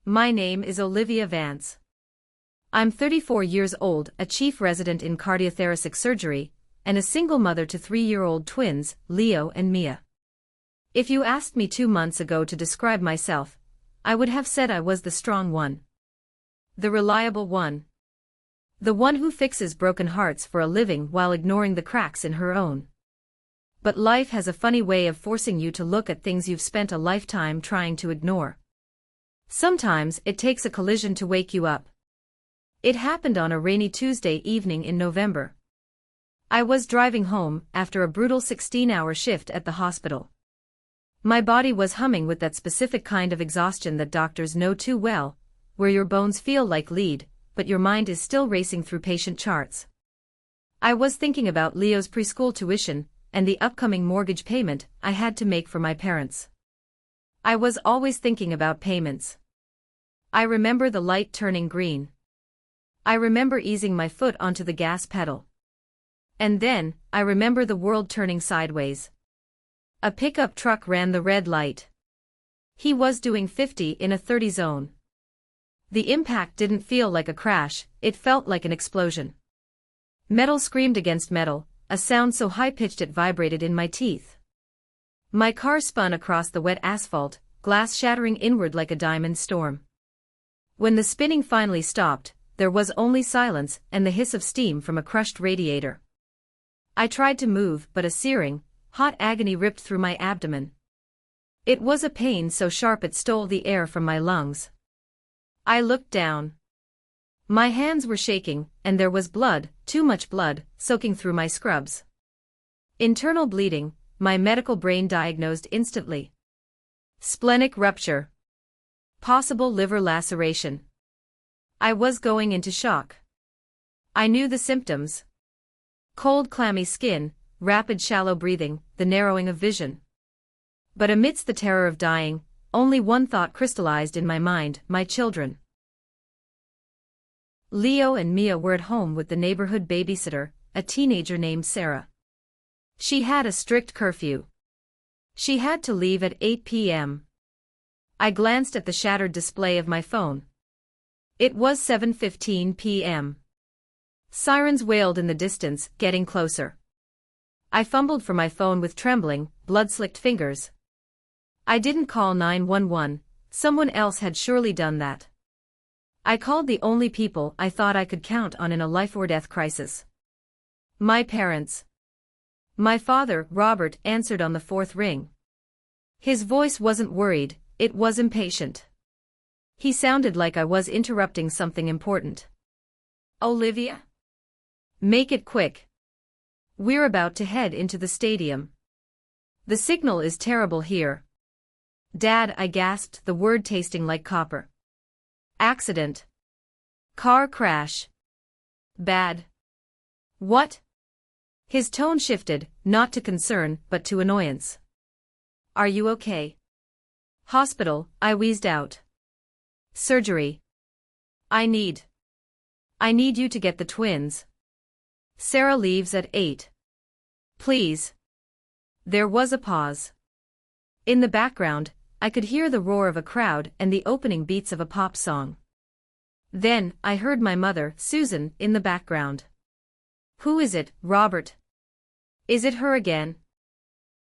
My name is Olivia Vance. I'm 34 years old, a chief resident in cardiothoracic surgery, and a single mother to 3-year-old twins, Leo and Mia. If you asked me 2 months ago to describe myself, I would have said I was the strong one. The reliable one. The one who fixes broken hearts for a living while ignoring the cracks in her own. But life has a funny way of forcing you to look at things you've spent a lifetime trying to ignore. Sometimes it takes a collision to wake you up. It happened on a rainy Tuesday evening in November. I was driving home after a brutal 16-hour shift at the hospital. My body was humming with that specific kind of exhaustion that doctors know too well, where your bones feel like lead, but your mind is still racing through patient charts. I was thinking about Leo's preschool tuition and the upcoming mortgage payment I had to make for my parents. I was always thinking about payments. I remember the light turning green. I remember easing my foot onto the gas pedal. And then, I remember the world turning sideways. A pickup truck ran the red light. He was doing 50 in a 30 zone. The impact didn't feel like a crash, it felt like an explosion. Metal screamed against metal, a sound so high-pitched it vibrated in my teeth. My car spun across the wet asphalt, glass shattering inward like a diamond storm. When the spinning finally stopped, there was only silence and the hiss of steam from a crushed radiator. I tried to move, but a searing, hot agony ripped through my abdomen. It was a pain so sharp it stole the air from my lungs. I looked down. My hands were shaking, and there was blood, too much blood, soaking through my scrubs. Internal bleeding, my medical brain diagnosed instantly. Splenic rupture. Possible liver laceration. I was going into shock. I knew the symptoms. Cold clammy skin, rapid shallow breathing, the narrowing of vision. But amidst the terror of dying, only one thought crystallized in my mind: my children. Leo and Mia were at home with the neighborhood babysitter, a teenager named Sarah. She had a strict curfew. She had to leave at 8 p.m. I glanced at the shattered display of my phone. It was 7:15 p.m. Sirens wailed in the distance, getting closer. I fumbled for my phone with trembling, blood-slicked fingers. I didn't call 911, someone else had surely done that. I called the only people I thought I could count on in a life-or-death crisis. My parents. My father, Robert, answered on the 4th ring. His voice wasn't worried, it was impatient. He sounded like I was interrupting something important. Olivia? Make it quick. We're about to head into the stadium. The signal is terrible here. Dad, I gasped, the word tasting like copper. Accident. Car crash. Bad. What? His tone shifted, not to concern, but to annoyance. Are you okay? Hospital, I wheezed out. Surgery. I need you to get the twins. Sarah leaves at 8. Please. There was a pause. In the background, I could hear the roar of a crowd and the opening beats of a pop song. Then, I heard my mother, Susan, in the background. Who is it, Robert? Is it her again?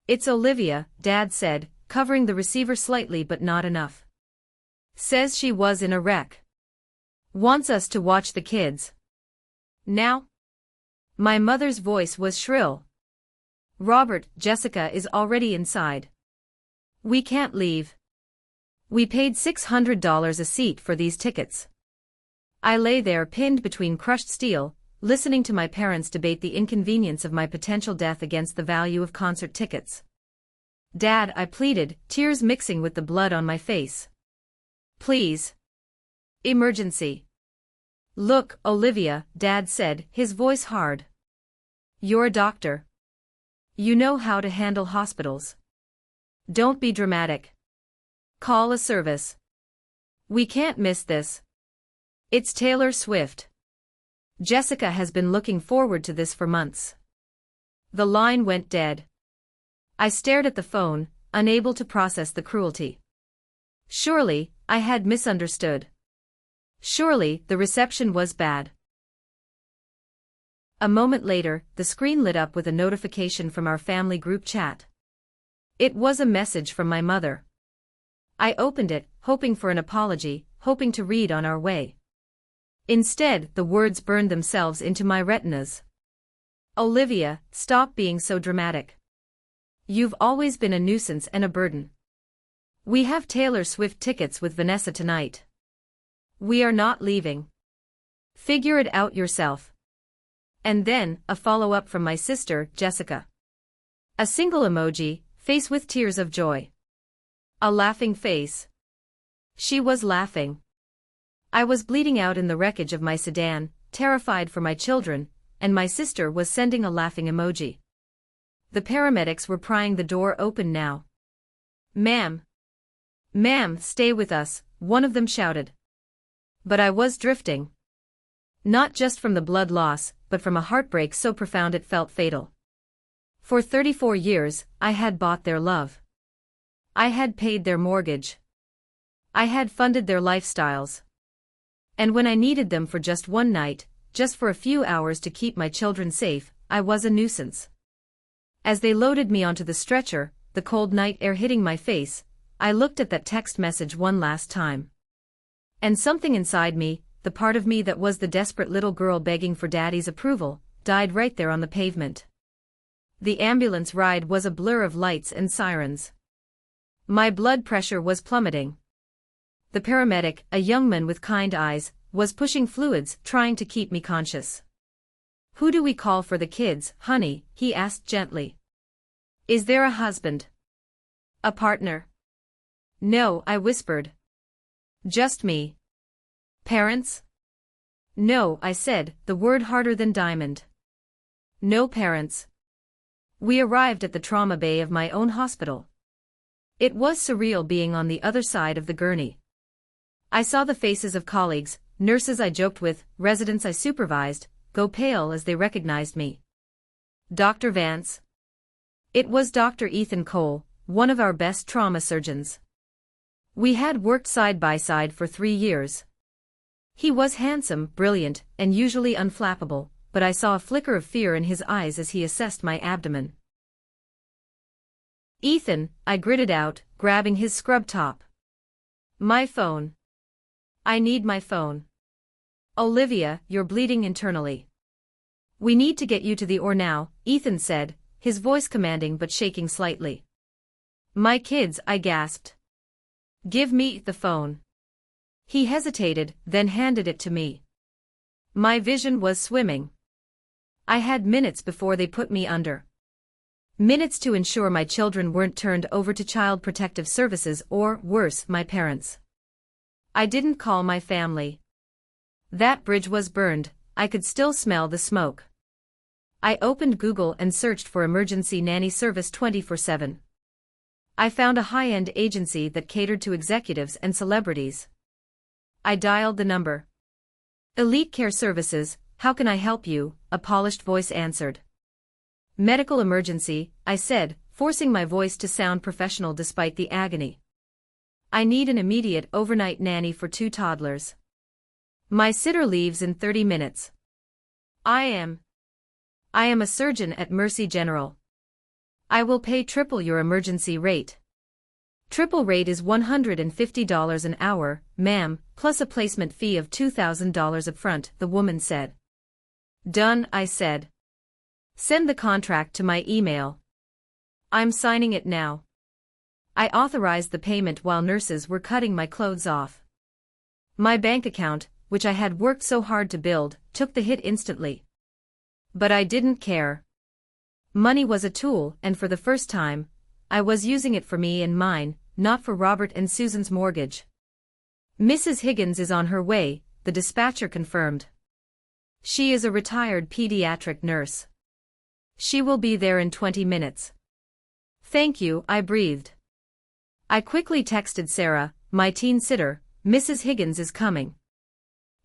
It's Olivia, Dad said, covering the receiver slightly but not enough. Says she was in a wreck. Wants us to watch the kids. Now? My mother's voice was shrill. Robert, Jessica is already inside. We can't leave. We paid $600 a seat for these tickets. I lay there pinned between crushed steel, listening to my parents debate the inconvenience of my potential death against the value of concert tickets. Dad, I pleaded, tears mixing with the blood on my face. Please. Emergency. Look, Olivia, Dad said, his voice hard. You're a doctor. You know how to handle hospitals. Don't be dramatic. Call a service. We can't miss this. It's Taylor Swift. Jessica has been looking forward to this for months. The line went dead. I stared at the phone, unable to process the cruelty. Surely, I had misunderstood. Surely, the reception was bad. A moment later, the screen lit up with a notification from our family group chat. It was a message from my mother. I opened it, hoping for an apology, hoping to read on our way. Instead, the words burned themselves into my retinas. Olivia, stop being so dramatic. You've always been a nuisance and a burden. We have Taylor Swift tickets with Vanessa tonight. We are not leaving. Figure it out yourself. And then, a follow-up from my sister, Jessica. A single emoji, face with tears of joy. A laughing face. She was laughing. I was bleeding out in the wreckage of my sedan, terrified for my children, and my sister was sending a laughing emoji. The paramedics were prying the door open now. Ma'am. Ma'am, stay with us, one of them shouted. But I was drifting. Not just from the blood loss, but from a heartbreak so profound it felt fatal. For 34 years, I had bought their love. I had paid their mortgage. I had funded their lifestyles. And when I needed them for just one night, just for a few hours to keep my children safe, I was a nuisance. As they loaded me onto the stretcher, the cold night air hitting my face, I looked at that text message one last time. And something inside me, the part of me that was the desperate little girl begging for daddy's approval, died right there on the pavement. The ambulance ride was a blur of lights and sirens. My blood pressure was plummeting. The paramedic, a young man with kind eyes, was pushing fluids, trying to keep me conscious. Who do we call for the kids, honey? He asked gently. Is there a husband? A partner? No, I whispered. Just me. Parents? No, I said, the word harder than diamond. No parents. We arrived at the trauma bay of my own hospital. It was surreal being on the other side of the gurney. I saw the faces of colleagues, nurses I joked with, residents I supervised, go pale as they recognized me. Dr. Vance? It was Dr. Ethan Cole, one of our best trauma surgeons. We had worked side by side for 3 years. He was handsome, brilliant, and usually unflappable, but I saw a flicker of fear in his eyes as he assessed my abdomen. Ethan, I gritted out, grabbing his scrub top. My phone. I need my phone. Olivia, you're bleeding internally. We need to get you to the OR now, Ethan said, his voice commanding but shaking slightly. My kids, I gasped. Give me the phone. He hesitated, then handed it to me. My vision was swimming. I had minutes before they put me under. Minutes to ensure my children weren't turned over to Child Protective Services or, worse, my parents. I didn't call my family. That bridge was burned, I could still smell the smoke. I opened Google and searched for emergency nanny service 24/7. I found a high-end agency that catered to executives and celebrities. I dialed the number. Elite Care Services, how can I help you? A polished voice answered. Medical emergency, I said, forcing my voice to sound professional despite the agony. I need an immediate overnight nanny for 2 toddlers. My sitter leaves in 30 minutes. I am a surgeon at Mercy General. I will pay triple your emergency rate. Triple rate is $150 an hour, ma'am, plus a placement fee of $2,000 upfront, the woman said. Done, I said. Send the contract to my email. I'm signing it now. I authorized the payment while nurses were cutting my clothes off. My bank account, which I had worked so hard to build, took the hit instantly. But I didn't care. Money was a tool, and for the first time, I was using it for me and mine, not for Robert and Susan's mortgage. Mrs. Higgins is on her way, the dispatcher confirmed. She is a retired pediatric nurse. She will be there in 20 minutes. Thank you, I breathed. I quickly texted Sarah, my teen sitter, Mrs. Higgins is coming.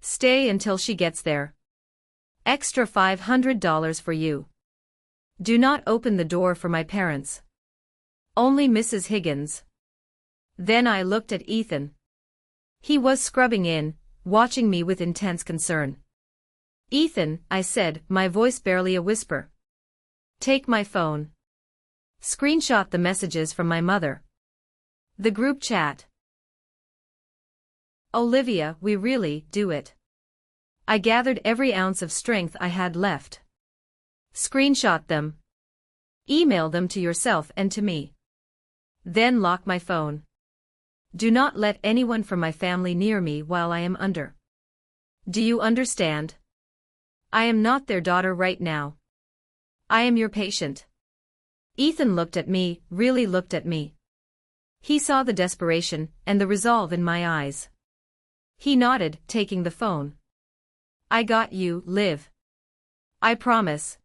Stay until she gets there. Extra $500 for you. Do not open the door for my parents. Only Mrs. Higgins. Then I looked at Ethan. He was scrubbing in, watching me with intense concern. "Ethan," I said, my voice barely a whisper. "Take my phone." Screenshot the messages from my mother. The group chat. "Olivia, we really do it." I gathered every ounce of strength I had left. Screenshot them. Email them to yourself and to me. Then lock my phone. Do not let anyone from my family near me while I am under. Do you understand? I am not their daughter right now. I am your patient. Ethan looked at me, really looked at me. He saw the desperation and the resolve in my eyes. He nodded, taking the phone. "I got you, Liv. I promise.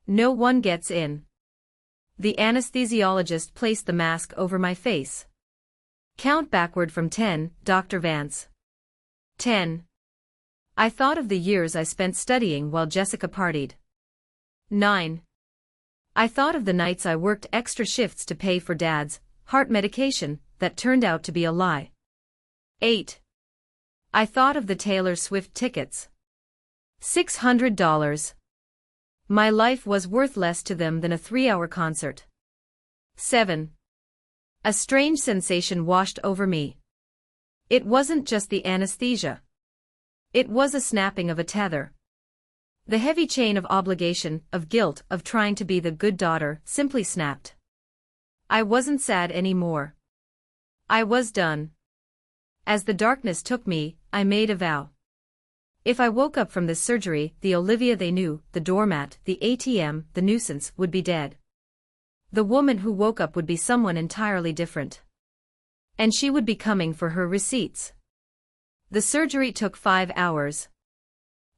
No one gets in." The anesthesiologist placed the mask over my face. "Count backward from 10, Dr. Vance." 10. I thought of the years I spent studying while Jessica partied. 9. I thought of the nights I worked extra shifts to pay for Dad's heart medication that turned out to be a lie. 8. I thought of the Taylor Swift tickets. $600. My life was worth less to them than a 3-hour concert. 7. A strange sensation washed over me. It wasn't just the anesthesia. It was a snapping of a tether. The heavy chain of obligation, of guilt, of trying to be the good daughter, simply snapped. I wasn't sad anymore. I was done. As the darkness took me, I made a vow. If I woke up from this surgery, the Olivia they knew, the doormat, the ATM, the nuisance, would be dead. The woman who woke up would be someone entirely different. And she would be coming for her receipts. The surgery took 5 hours.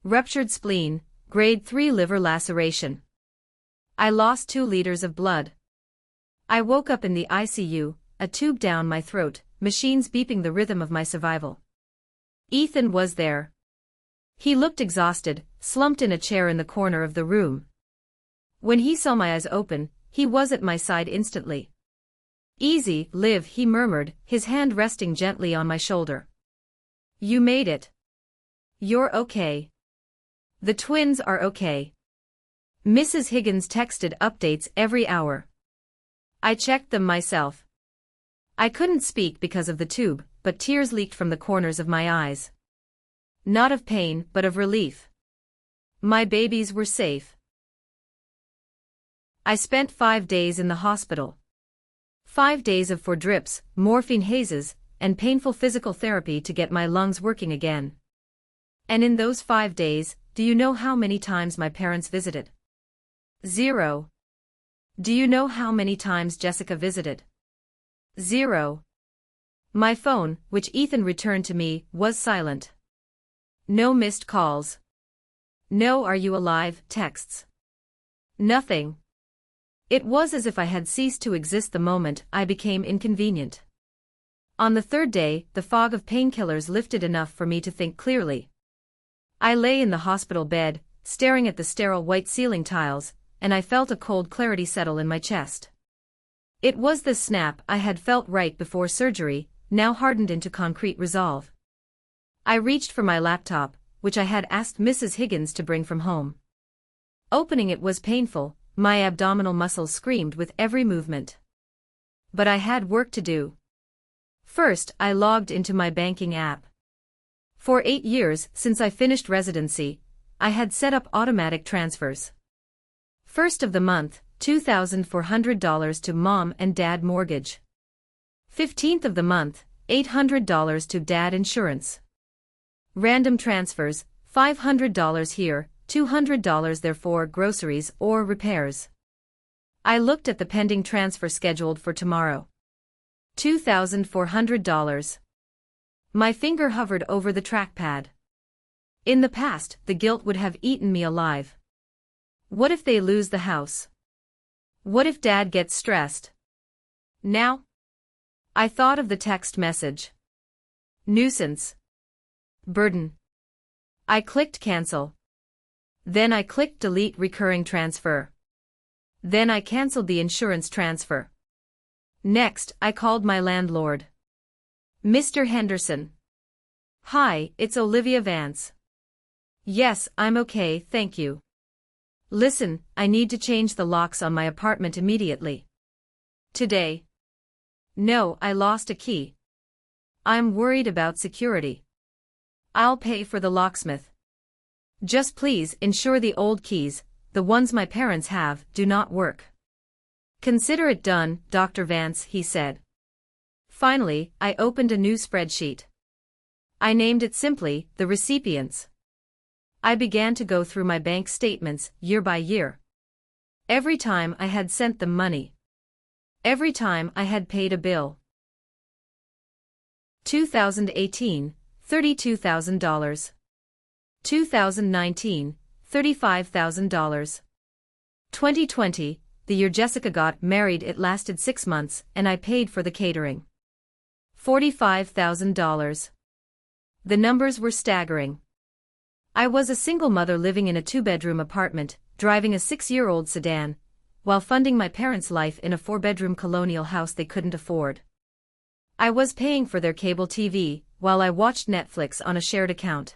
Ruptured spleen, grade 3 liver laceration. I lost 2 liters of blood. I woke up in the ICU, a tube down my throat, machines beeping the rhythm of my survival. Ethan was there. He looked exhausted, slumped in a chair in the corner of the room. When he saw my eyes open, he was at my side instantly. "Easy, Liv," he murmured, his hand resting gently on my shoulder. "You made it. You're okay. The twins are okay." Mrs. Higgins texted updates every hour. I checked them myself. I couldn't speak because of the tube, but tears leaked from the corners of my eyes. Not of pain, but of relief. My babies were safe. I spent 5 days in the hospital. 5 days of 4 drips, morphine hazes, and painful physical therapy to get my lungs working again. And in those 5 days, do you know how many times my parents visited? 0. Do you know how many times Jessica visited? 0. My phone, which Ethan returned to me, was silent. No missed calls. No "are you alive" texts. Nothing. It was as if I had ceased to exist the moment I became inconvenient. On the 3rd day, the fog of painkillers lifted enough for me to think clearly. I lay in the hospital bed, staring at the sterile white ceiling tiles, and I felt a cold clarity settle in my chest. It was the snap I had felt right before surgery, now hardened into concrete resolve. I reached for my laptop, which I had asked Mrs. Higgins to bring from home. Opening it was painful, my abdominal muscles screamed with every movement. But I had work to do. First, I logged into my banking app. For 8 years since I finished residency, I had set up automatic transfers. First of the month, $2,400 to mom and dad mortgage. 15th of the month, $800 to dad insurance. Random transfers, $500 here, $200 there for groceries or repairs. I looked at the pending transfer scheduled for tomorrow. $2,400. My finger hovered over the trackpad. In the past, the guilt would have eaten me alive. What if they lose the house? What if Dad gets stressed? Now? I thought of the text message. Nuisance. Burden. I clicked cancel. Then I clicked delete recurring transfer. Then I canceled the insurance transfer. Next, I called my landlord. Mr. Henderson. Hi, it's Olivia Vance. Yes, I'm okay, thank you. Listen, I need to change the locks on my apartment immediately. Today? No, I lost a key. I'm worried about security. I'll pay for the locksmith. Just please ensure the old keys, the ones my parents have, do not work. Consider it done, Dr. Vance, he said. Finally, I opened a new spreadsheet. I named it simply, the recipients. I began to go through my bank statements, year by year. Every time I had sent them money. Every time I had paid a bill. 2018, $32,000. 2019, $35,000. 2020, the year Jessica got married, it lasted 6 months, and I paid for the catering. $45,000. The numbers were staggering. I was a single mother living in a 2-bedroom apartment, driving a 6-year-old sedan, while funding my parents' life in a 4-bedroom colonial house they couldn't afford. I was paying for their cable TV, while I watched Netflix on a shared account.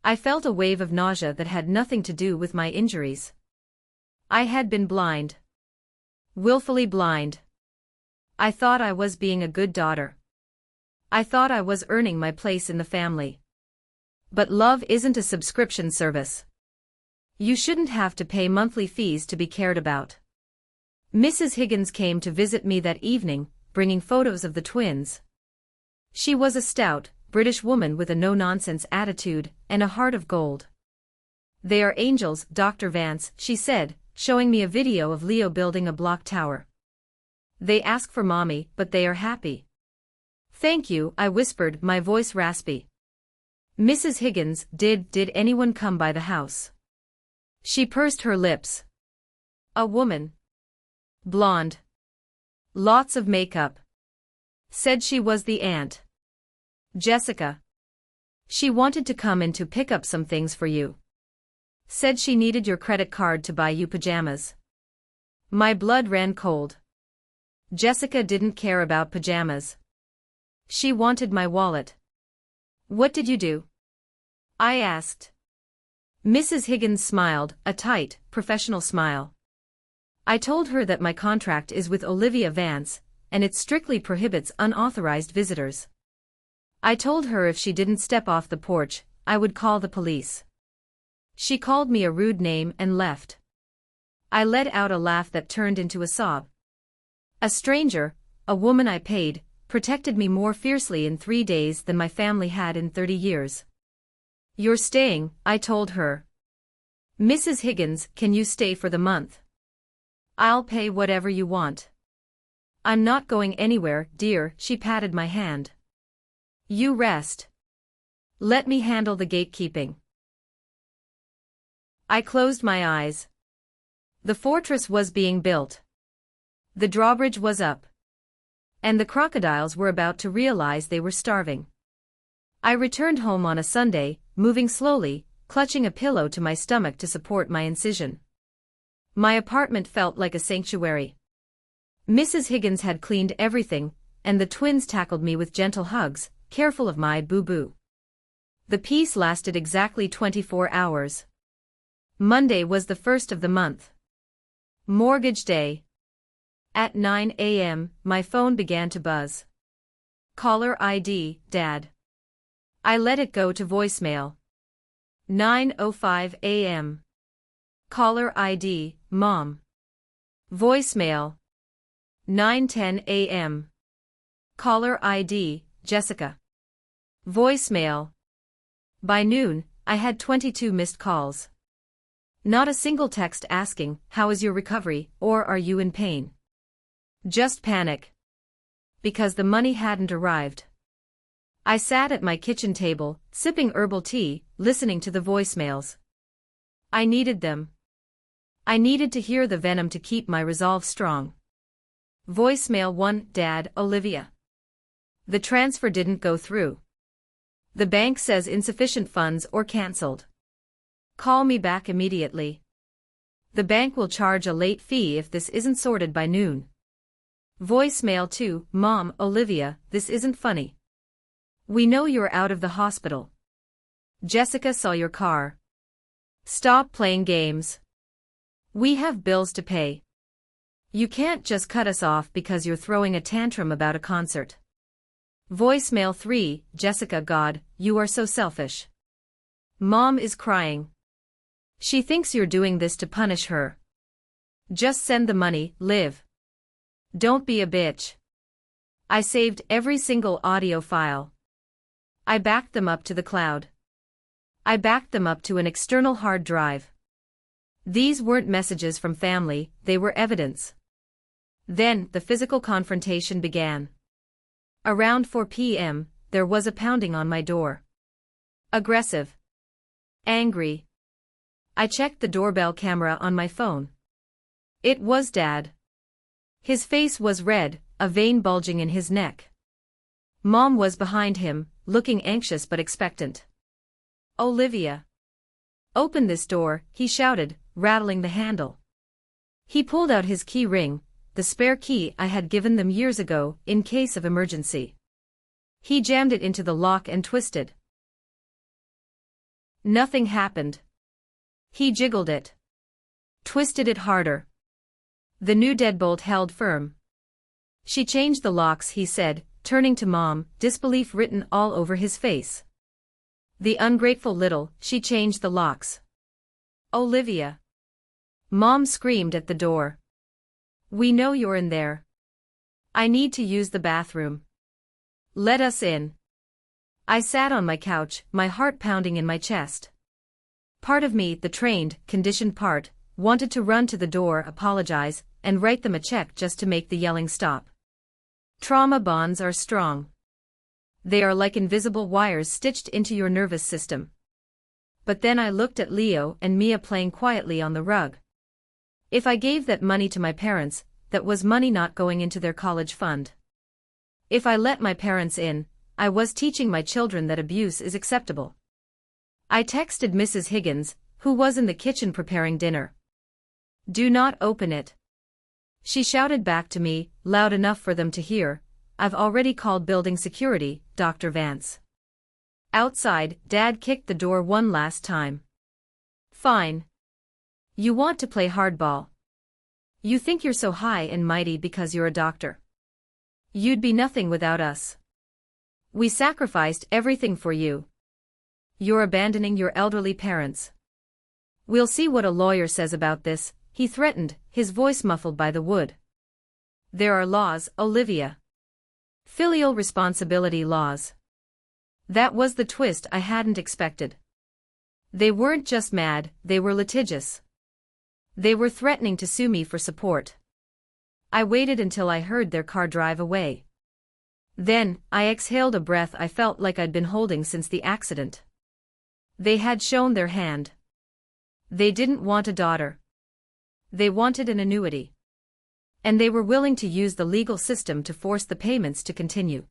I felt a wave of nausea that had nothing to do with my injuries. I had been blind. Willfully blind. I thought I was being a good daughter. I thought I was earning my place in the family. But love isn't a subscription service. You shouldn't have to pay monthly fees to be cared about. Mrs. Higgins came to visit me that evening, bringing photos of the twins. She was a stout, British woman with a no-nonsense attitude and a heart of gold. They are angels, Dr. Vance, she said, showing me a video of Leo building a block tower. They ask for mommy, but they are happy. Thank you, I whispered, my voice raspy. Mrs. Higgins, did anyone come by the house? She pursed her lips. A woman. Blonde. Lots of makeup. Said she was the aunt. Jessica. She wanted to come in to pick up some things for you. Said she needed your credit card to buy you pajamas. My blood ran cold. Jessica didn't care about pajamas. She wanted my wallet. What did you do? I asked. Mrs. Higgins smiled, a tight, professional smile. I told her that my contract is with Olivia Vance, and it strictly prohibits unauthorized visitors. I told her if she didn't step off the porch, I would call the police. She called me a rude name and left. I let out a laugh that turned into a sob. A stranger, a woman I paid, protected me more fiercely in 3 days than my family had in 30 years. You're staying, I told her. Mrs. Higgins, can you stay for the month? I'll pay whatever you want. I'm not going anywhere, dear, she patted my hand. You rest. Let me handle the gatekeeping. I closed my eyes. The fortress was being built. The drawbridge was up. And the crocodiles were about to realize they were starving. I returned home on a Sunday, moving slowly, clutching a pillow to my stomach to support my incision. My apartment felt like a sanctuary. Mrs. Higgins had cleaned everything, and the twins tackled me with gentle hugs, careful of my boo-boo. The peace lasted exactly 24 hours. Monday was the first of the month. Mortgage day. At 9 a.m., my phone began to buzz. Caller ID, Dad. I let it go to voicemail. 9:05 a.m. Caller ID, Mom. Voicemail. 9:10 a.m. Caller ID, Jessica. Voicemail. By noon, I had 22 missed calls. Not a single text asking, how is your recovery, or are you in pain? Just panic. Because the money hadn't arrived. I sat at my kitchen table, sipping herbal tea, listening to the voicemails. I needed them. I needed to hear the venom to keep my resolve strong. Voicemail 1, Dad, Olivia. The transfer didn't go through. The bank says insufficient funds or cancelled. Call me back immediately. The bank will charge a late fee if this isn't sorted by noon. Voicemail 2, Mom, Olivia, this isn't funny. We know you're out of the hospital. Jessica saw your car. Stop playing games. We have bills to pay. You can't just cut us off because you're throwing a tantrum about a concert. Voicemail 3, Jessica, God, you are so selfish. Mom is crying. She thinks you're doing this to punish her. Just send the money, Liv. Don't be a bitch. I saved every single audio file. I backed them up to the cloud. I backed them up to an external hard drive. These weren't messages from family, they were evidence. Then, the physical confrontation began. Around 4 p.m., there was a pounding on my door. Aggressive. Angry. I checked the doorbell camera on my phone. It was Dad. His face was red, a vein bulging in his neck. Mom was behind him, looking anxious but expectant. Olivia. Open this door, he shouted, rattling the handle. He pulled out his key ring, the spare key I had given them years ago, in case of emergency. He jammed it into the lock and twisted. Nothing happened. He jiggled it. Twisted it harder. The new deadbolt held firm. She changed the locks, he said, turning to Mom, disbelief written all over his face. The ungrateful little, she changed the locks. Olivia. Mom screamed at the door. We know you're in there. I need to use the bathroom. Let us in. I sat on my couch, my heart pounding in my chest. Part of me, the trained, conditioned part, wanted to run to the door, apologize, and write them a check just to make the yelling stop. Trauma bonds are strong. They are like invisible wires stitched into your nervous system. But then I looked at Leo and Mia playing quietly on the rug. If I gave that money to my parents, that was money not going into their college fund. If I let my parents in, I was teaching my children that abuse is acceptable. I texted Mrs. Higgins, who was in the kitchen preparing dinner. Do not open it. She shouted back to me, loud enough for them to hear, I've already called building security, Dr. Vance. Outside, Dad kicked the door one last time. Fine. You want to play hardball. You think you're so high and mighty because you're a doctor. You'd be nothing without us. We sacrificed everything for you. You're abandoning your elderly parents. We'll see what a lawyer says about this, he threatened, his voice muffled by the wood. There are laws, Olivia. Filial responsibility laws. That was the twist I hadn't expected. They weren't just mad, they were litigious. They were threatening to sue me for support. I waited until I heard their car drive away. Then, I exhaled a breath I felt like I'd been holding since the accident. They had shown their hand. They didn't want a daughter. They wanted an annuity. And they were willing to use the legal system to force the payments to continue.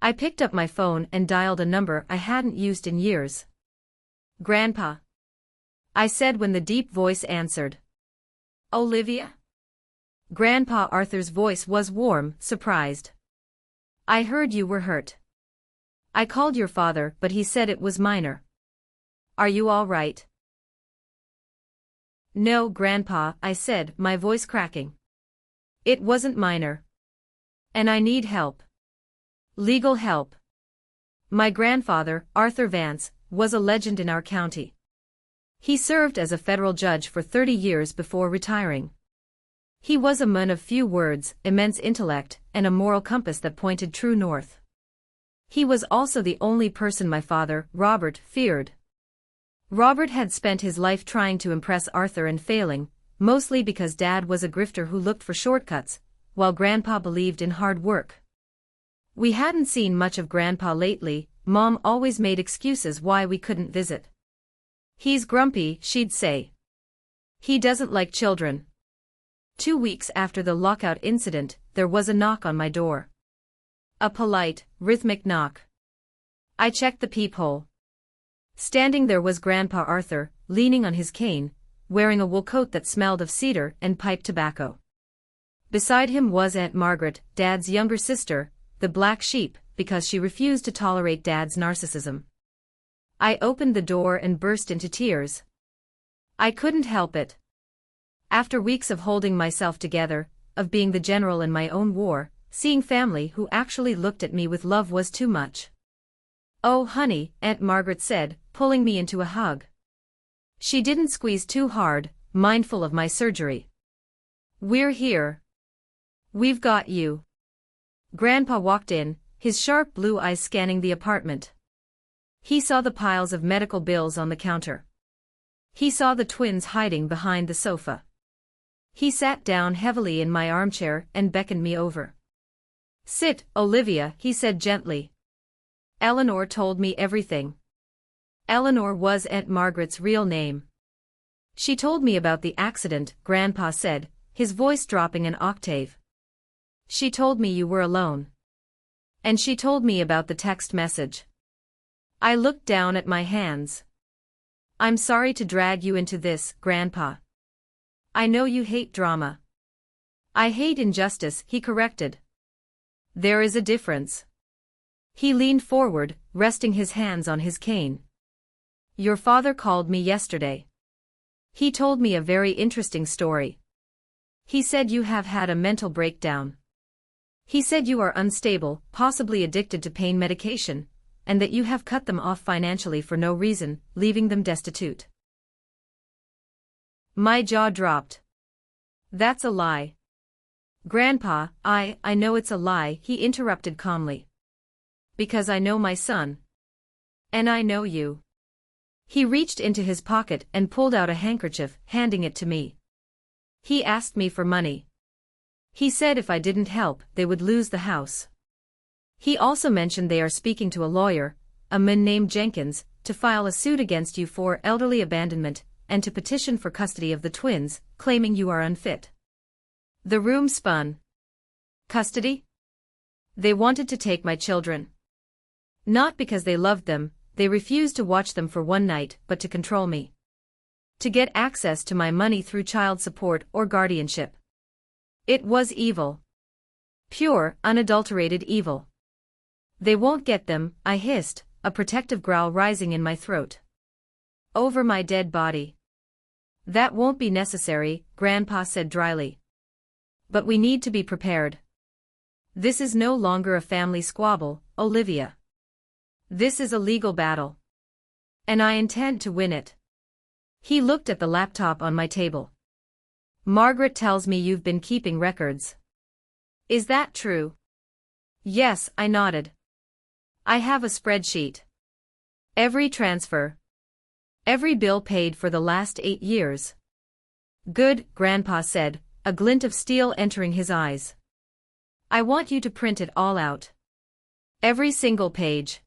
I picked up my phone and dialed a number I hadn't used in years. Grandpa. I said when the deep voice answered. Olivia? Grandpa Arthur's voice was warm, surprised. I heard you were hurt. I called your father, but he said it was minor. Are you all right? No, Grandpa, I said, my voice cracking. It wasn't minor. And I need help. Legal help. My grandfather, Arthur Vance, was a legend in our county. He served as a federal judge for 30 years before retiring. He was a man of few words, immense intellect, and a moral compass that pointed true north. He was also the only person my father, Robert, feared. Robert had spent his life trying to impress Arthur and failing, mostly because Dad was a grifter who looked for shortcuts, while Grandpa believed in hard work. We hadn't seen much of Grandpa lately, Mom always made excuses why we couldn't visit. He's grumpy, she'd say. He doesn't like children. 2 weeks after the lockout incident, there was a knock on my door. A polite, rhythmic knock. I checked the peephole. Standing there was Grandpa Arthur, leaning on his cane, wearing a wool coat that smelled of cedar and pipe tobacco. Beside him was Aunt Margaret, Dad's younger sister, the black sheep, because she refused to tolerate Dad's narcissism. I opened the door and burst into tears. I couldn't help it. After weeks of holding myself together, of being the general in my own war, seeing family who actually looked at me with love was too much. "Oh honey," Aunt Margaret said, pulling me into a hug. She didn't squeeze too hard, mindful of my surgery. "We're here. We've got you." Grandpa walked in, his sharp blue eyes scanning the apartment. He saw the piles of medical bills on the counter. He saw the twins hiding behind the sofa. He sat down heavily in my armchair and beckoned me over. "Sit, Olivia," he said gently. "Eleanor told me everything." Eleanor was Aunt Margaret's real name. "She told me about the accident," Grandpa said, his voice dropping an octave. "She told me you were alone. And she told me about the text message." I looked down at my hands. "I'm sorry to drag you into this, Grandpa. I know you hate drama." "I hate injustice," he corrected. "There is a difference." He leaned forward, resting his hands on his cane. "Your father called me yesterday. He told me a very interesting story. He said you have had a mental breakdown. He said you are unstable, possibly addicted to pain medication, and that you have cut them off financially for no reason, leaving them destitute." My jaw dropped. "That's a lie." "Grandpa, I know it's a lie," he interrupted calmly. "Because I know my son. And I know you." He reached into his pocket and pulled out a handkerchief, handing it to me. "He asked me for money. He said if I didn't help, they would lose the house. He also mentioned they are speaking to a lawyer, a man named Jenkins, to file a suit against you for elderly abandonment, and to petition for custody of the twins, claiming you are unfit." The room spun. Custody? They wanted to take my children. Not because they loved them, they refused to watch them for one night, but to control me. To get access to my money through child support or guardianship. It was evil. Pure, unadulterated evil. "They won't get them," I hissed, a protective growl rising in my throat. "Over my dead body." "That won't be necessary," Grandpa said dryly. "But we need to be prepared. This is no longer a family squabble, Olivia. This is a legal battle. And I intend to win it." He looked at the laptop on my table. "Margaret tells me you've been keeping records. Is that true?" "Yes," I nodded. "I have a spreadsheet. Every transfer. Every bill paid for the last 8 years." "Good," Grandpa said, a glint of steel entering his eyes. "I want you to print it all out. Every single page.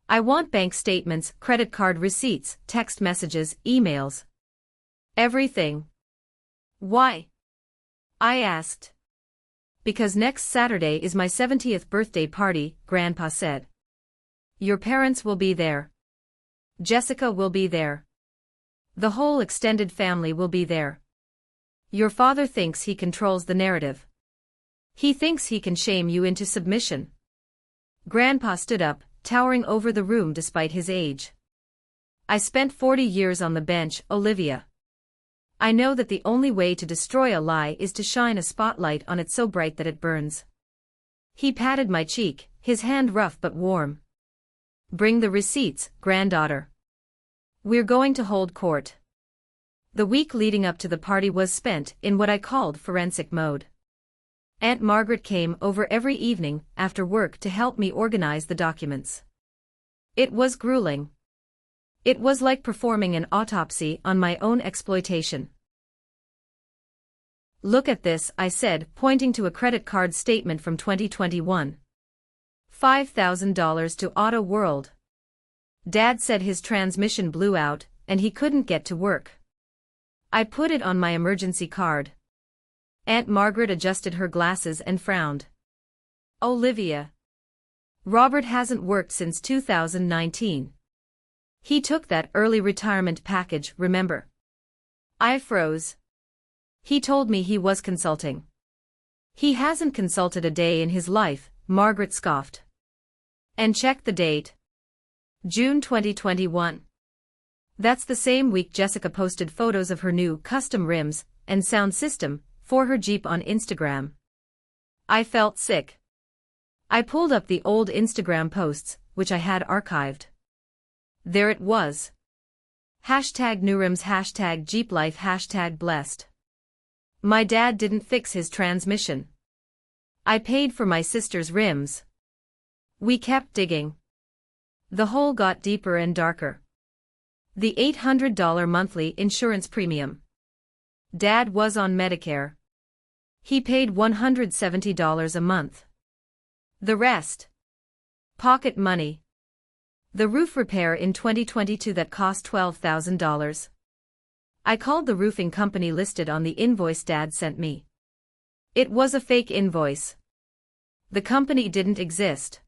I want bank statements, credit card receipts, text messages, emails. Everything." "Why?" I asked. "Because next Saturday is my 70th birthday party," Grandpa said. "Your parents will be there. Jessica will be there. The whole extended family will be there. Your father thinks he controls the narrative. He thinks he can shame you into submission." Grandpa stood up, towering over the room despite his age. "I spent 40 years on the bench, Olivia. I know that the only way to destroy a lie is to shine a spotlight on it so bright that it burns." He patted my cheek, his hand rough but warm. "Bring the receipts, granddaughter. We're going to hold court." The week leading up to the party was spent in what I called forensic mode. Aunt Margaret came over every evening after work to help me organize the documents. It was grueling. It was like performing an autopsy on my own exploitation. "Look at this," I said, pointing to a credit card statement from 2021. $5,000 to Auto World. Dad said his transmission blew out, and he couldn't get to work. I put it on my emergency card. Aunt Margaret adjusted her glasses and frowned. "Olivia. Robert hasn't worked since 2019. He took that early retirement package, remember?" I froze. "He told me he was consulting." He hasn't consulted a day in his life, Margaret scoffed. And check the date. June 2021. That's the same week Jessica posted photos of her new custom rims and sound system for her Jeep on Instagram. I felt sick. I pulled up the old Instagram posts, which I had archived. There it was. #NewRims, #JeepLife, #blessed. My dad didn't fix his transmission. I paid for my sister's rims. We kept digging. The hole got deeper and darker. The $800 monthly insurance premium. Dad was on Medicare. He paid $170 a month. The rest. Pocket money. The roof repair in 2022 that cost $12,000. I called the roofing company listed on the invoice Dad sent me. It was a fake invoice. The company didn't exist.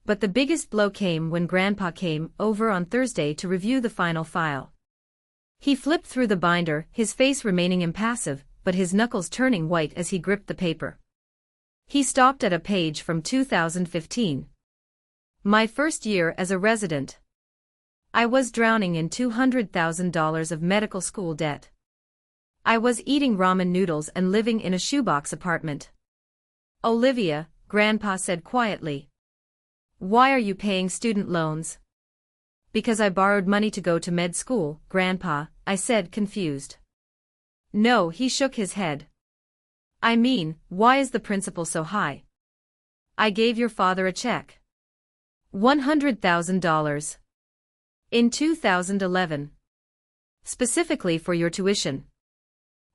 But the biggest blow came when Grandpa came over on Thursday to review the final file. He flipped through the binder, his face remaining impassive, but his knuckles turning white as he gripped the paper. He stopped at a page from 2015. My first year as a resident. I was drowning in $200,000 of medical school debt. I was eating ramen noodles and living in a shoebox apartment. Olivia, Grandpa said quietly. Why are you paying student loans? Because I borrowed money to go to med school, Grandpa, I said confused. No, he shook his head. I mean, why is the principal so high? I gave your father a check. $100,000. In 2011. Specifically for your tuition.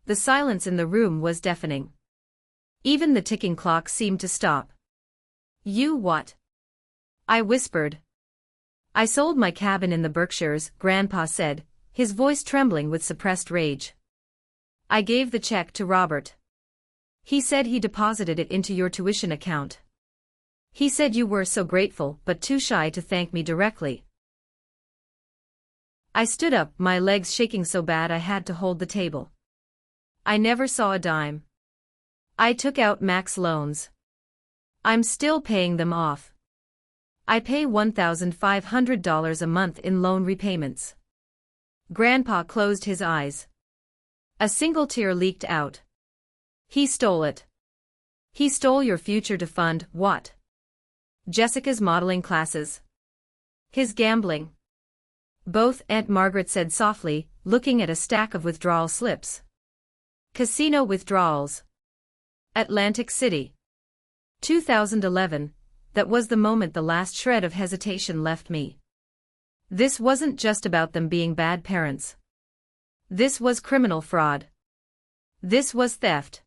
The silence in the room was deafening. Even the ticking clock seemed to stop. You what? I whispered. I sold my cabin in the Berkshires, Grandpa said, his voice trembling with suppressed rage. I gave the check to Robert. He said he deposited it into your tuition account. He said you were so grateful but too shy to thank me directly. I stood up, my legs shaking so bad I had to hold the table. I never saw a dime. I took out max loans. I'm still paying them off. I pay $1,500 a month in loan repayments. Grandpa closed his eyes. A single tear leaked out. He stole it. He stole your future to fund what? Jessica's modeling classes. His gambling. Both, Aunt Margaret said softly, looking at a stack of withdrawal slips. Casino withdrawals. Atlantic City. 2011. That was the moment the last shred of hesitation left me. This wasn't just about them being bad parents. This was criminal fraud. This was theft.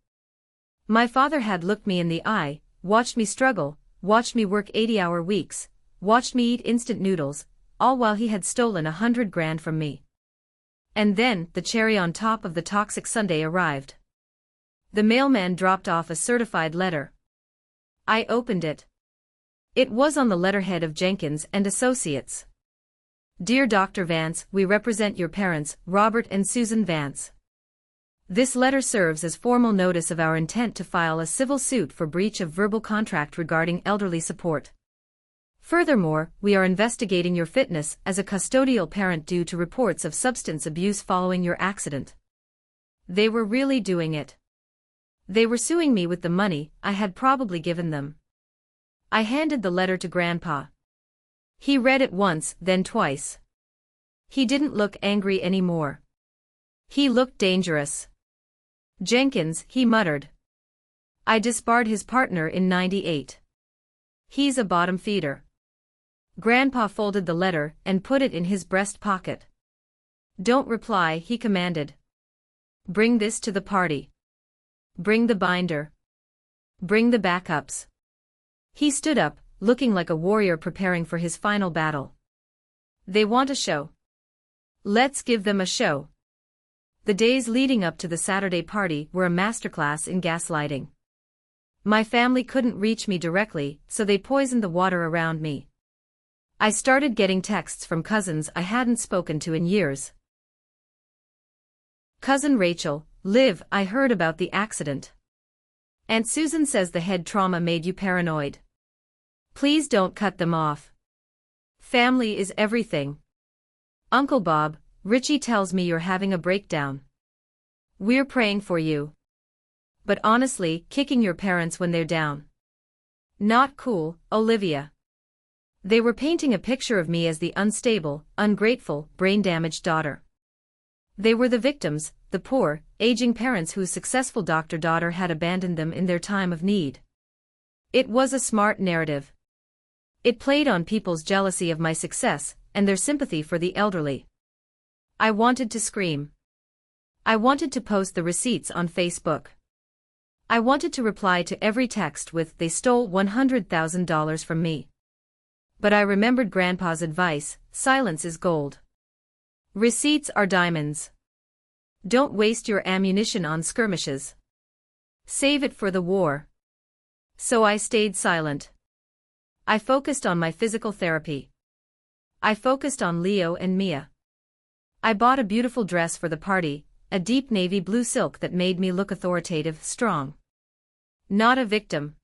My father had looked me in the eye, watched me struggle, watched me work 80-hour weeks, watched me eat instant noodles, all while he had stolen $100,000 from me. And then, the cherry on top of the toxic sundae arrived. The mailman dropped off a certified letter. I opened it. It was on the letterhead of Jenkins and Associates. Dear Dr. Vance, we represent your parents, Robert and Susan Vance. This letter serves as formal notice of our intent to file a civil suit for breach of verbal contract regarding elderly support. Furthermore, we are investigating your fitness as a custodial parent due to reports of substance abuse following your accident. They were really doing it. They were suing me with the money I had probably given them. I handed the letter to Grandpa. He read it once, then twice. He didn't look angry anymore. He looked dangerous. Jenkins, he muttered. I disbarred his partner in '98. He's a bottom feeder. Grandpa folded the letter and put it in his breast pocket. Don't reply, he commanded. Bring this to the party. Bring the binder. Bring the backups. He stood up, looking like a warrior preparing for his final battle. They want a show. Let's give them a show. The days leading up to the Saturday party were a masterclass in gaslighting. My family couldn't reach me directly, so they poisoned the water around me. I started getting texts from cousins I hadn't spoken to in years. Cousin Rachel, Liv, I heard about the accident. Aunt Susan says the head trauma made you paranoid. Please don't cut them off. Family is everything. Uncle Bob, Richie tells me you're having a breakdown. We're praying for you. But honestly, kicking your parents when they're down. Not cool, Olivia. They were painting a picture of me as the unstable, ungrateful, brain-damaged daughter. They were the victims, the poor, aging parents whose successful doctor-daughter had abandoned them in their time of need. It was a smart narrative. It played on people's jealousy of my success, and their sympathy for the elderly. I wanted to scream. I wanted to post the receipts on Facebook. I wanted to reply to every text with, "They stole $100,000 from me." But I remembered Grandpa's advice, silence is gold. Receipts are diamonds. Don't waste your ammunition on skirmishes. Save it for the war. So I stayed silent. I focused on my physical therapy. I focused on Leo and Mia. I bought a beautiful dress for the party, a deep navy blue silk that made me look authoritative, strong. Not a victim.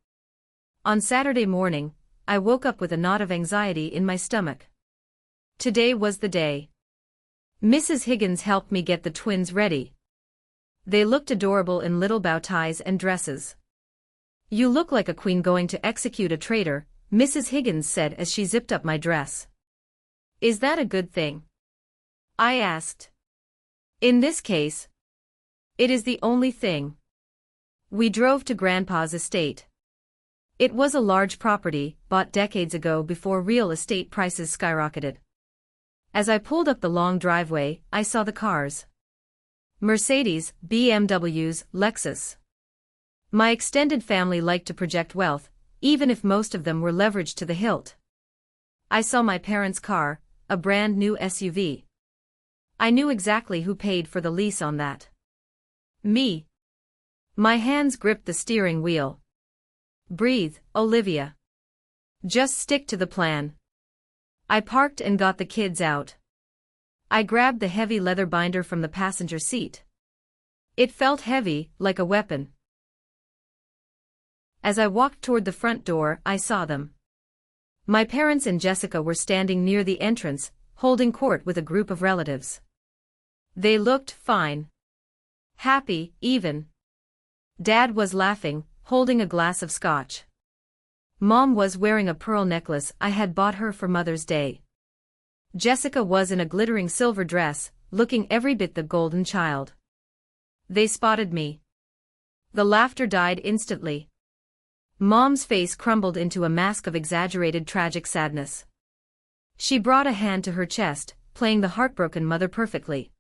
On Saturday morning, I woke up with a knot of anxiety in my stomach. Today was the day. Mrs. Higgins helped me get the twins ready. They looked adorable in little bow ties and dresses. "You look like a queen going to execute a traitor," Mrs. Higgins said as she zipped up my dress. "Is that a good thing?" I asked. "In this case, it is the only thing." We drove to Grandpa's estate. It was a large property, bought decades ago before real estate prices skyrocketed. As I pulled up the long driveway, I saw the cars. Mercedes, BMWs, Lexus. My extended family liked to project wealth, even if most of them were leveraged to the hilt. I saw my parents' car, a brand new SUV. I knew exactly who paid for the lease on that. Me. My hands gripped the steering wheel. "Breathe, Olivia. Just stick to the plan." I parked and got the kids out. I grabbed the heavy leather binder from the passenger seat. It felt heavy, like a weapon. As I walked toward the front door, I saw them. My parents and Jessica were standing near the entrance, holding court with a group of relatives. They looked fine. Happy, even. Dad was laughing, holding a glass of scotch. Mom was wearing a pearl necklace I had bought her for Mother's Day. Jessica was in a glittering silver dress, looking every bit the golden child. They spotted me. The laughter died instantly. Mom's face crumbled into a mask of exaggerated tragic sadness. She brought a hand to her chest, playing the heartbroken mother perfectly.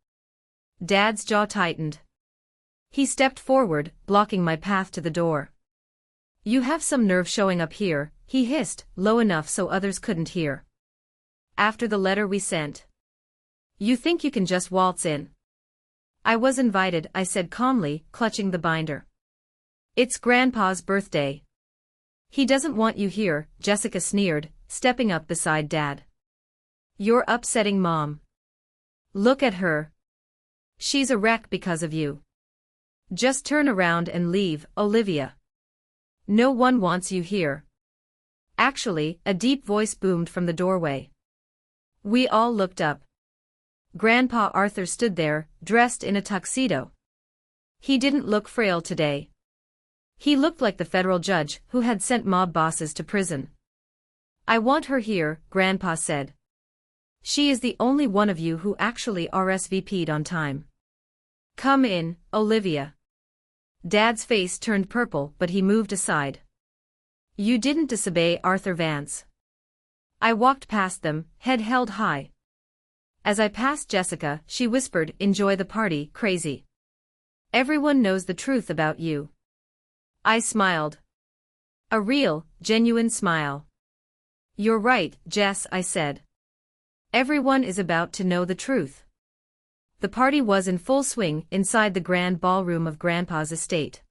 Dad's jaw tightened. He stepped forward, blocking my path to the door. "You have some nerve showing up here," he hissed, low enough so others couldn't hear. "After the letter we sent. You think you can just waltz in?" "I was invited," I said calmly, clutching the binder. "It's Grandpa's birthday." "He doesn't want you here," Jessica sneered, stepping up beside Dad. "You're upsetting Mom. Look at her. She's a wreck because of you. Just turn around and leave, Olivia. No one wants you here." Actually, a deep voice boomed from the doorway. We all looked up. Grandpa Arthur stood there, dressed in a tuxedo. He didn't look frail today. He looked like the federal judge who had sent mob bosses to prison. "I want her here," Grandpa said. "She is the only one of you who actually RSVP'd on time. Come in, Olivia." Dad's face turned purple, but he moved aside. "You didn't disobey Arthur Vance." I walked past them, head held high. As I passed Jessica, she whispered, "Enjoy the party, crazy. Everyone knows the truth about you." I smiled. A real, genuine smile. "You're right, Jess," I said. "Everyone is about to know the truth." The party was in full swing inside the grand ballroom of Grandpa's estate.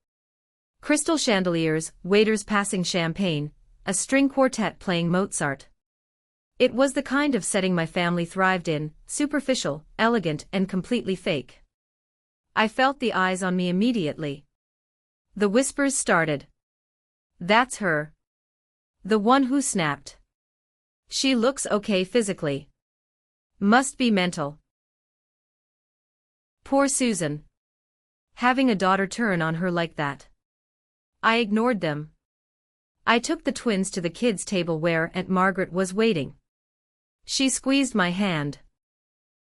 Crystal chandeliers, waiters passing champagne, a string quartet playing Mozart. It was the kind of setting my family thrived in, superficial, elegant, and completely fake. I felt the eyes on me immediately. The whispers started. That's her. The one who snapped. She looks okay physically. Must be mental. Poor Susan. Having a daughter turn on her like that. I ignored them. I took the twins to the kids' table where Aunt Margaret was waiting. She squeezed my hand.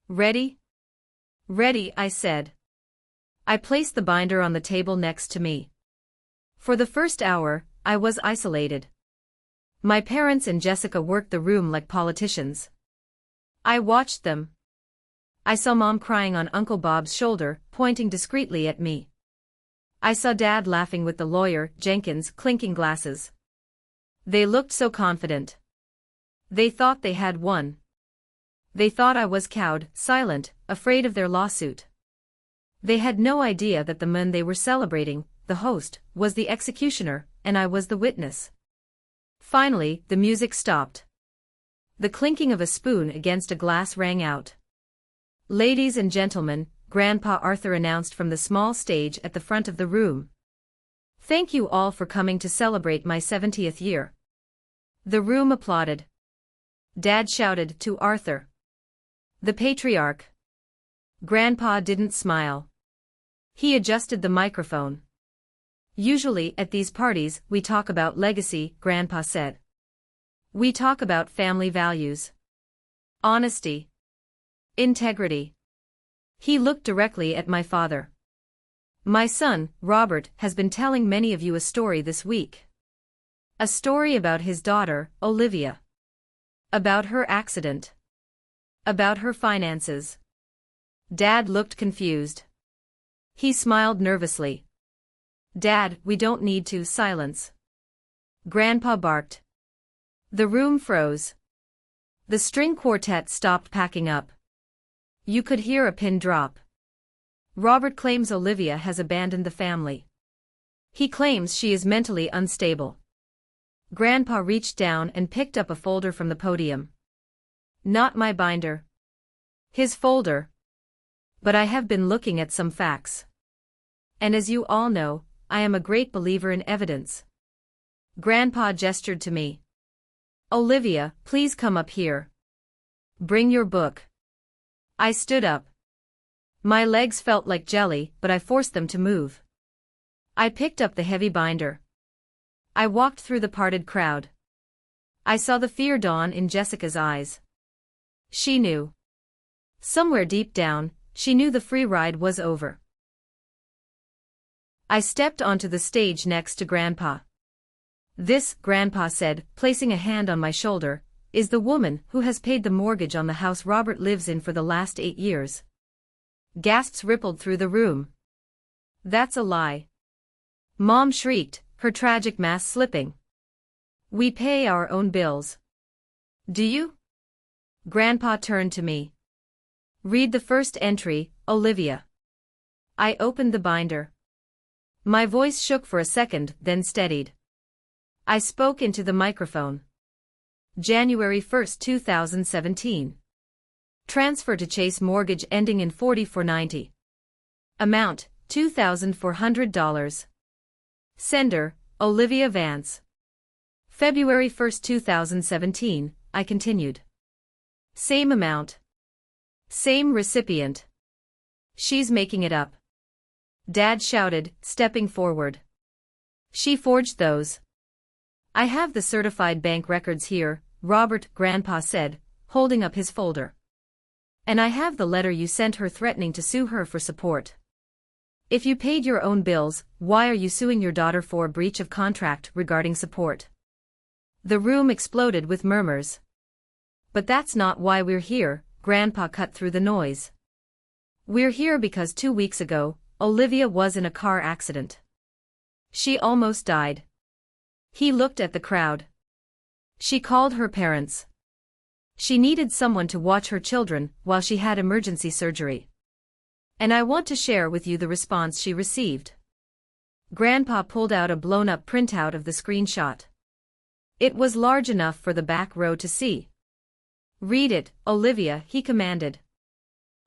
Ready? Ready, I said. I placed the binder on the table next to me. For the first hour, I was isolated. My parents and Jessica worked the room like politicians. I watched them. I saw Mom crying on Uncle Bob's shoulder, pointing discreetly at me. I saw Dad laughing with the lawyer, Jenkins, clinking glasses. They looked so confident. They thought they had won. They thought I was cowed, silent, afraid of their lawsuit. They had no idea that the man they were celebrating, the host, was the executioner, and I was the witness. Finally, the music stopped. The clinking of a spoon against a glass rang out. Ladies and gentlemen, Grandpa Arthur announced from the small stage at the front of the room. Thank you all for coming to celebrate my 70th year. The room applauded. Dad shouted to Arthur. The patriarch. Grandpa didn't smile. He adjusted the microphone. Usually at these parties we talk about legacy, Grandpa said. We talk about family values. Honesty. Integrity. He looked directly at my father. My son, Robert, has been telling many of you a story this week. A story about his daughter, Olivia. About her accident. About her finances. Dad looked confused. He smiled nervously. Dad, we don't need to silence. Grandpa barked. The room froze. The string quartet stopped packing up. You could hear a pin drop. Robert claims Olivia has abandoned the family. He claims she is mentally unstable. Grandpa reached down and picked up a folder from the podium. Not my binder. His folder. But I have been looking at some facts. And as you all know, I am a great believer in evidence. Grandpa gestured to me. Olivia, please come up here. Bring your book. I stood up. My legs felt like jelly, but I forced them to move. I picked up the heavy binder. I walked through the parted crowd. I saw the fear dawn in Jessica's eyes. She knew. Somewhere deep down, she knew the free ride was over. I stepped onto the stage next to Grandpa. This, Grandpa said, placing a hand on my shoulder, is the woman who has paid the mortgage on the house Robert lives in for the last 8 years. Gasps rippled through the room. That's a lie. Mom shrieked, her tragic mask slipping. We pay our own bills. Do you? Grandpa turned to me. Read the first entry, Olivia. I opened the binder. My voice shook for a second, then steadied. I spoke into the microphone. January 1, 2017. Transfer to Chase Mortgage ending in 4490. Amount, $2,400. Sender, Olivia Vance. February 1, 2017, I continued. Same amount. Same recipient. She's making it up. Dad shouted, stepping forward. She forged those. I have the certified bank records here, Robert, Grandpa said, holding up his folder. And I have the letter you sent her threatening to sue her for support. If you paid your own bills, why are you suing your daughter for a breach of contract regarding support? The room exploded with murmurs. But that's not why we're here, Grandpa cut through the noise. We're here because 2 weeks ago, Olivia was in a car accident. She almost died. He looked at the crowd. She called her parents. She needed someone to watch her children while she had emergency surgery. And I want to share with you the response she received. Grandpa pulled out a blown-up printout of the screenshot. It was large enough for the back row to see. Read it, Olivia, he commanded.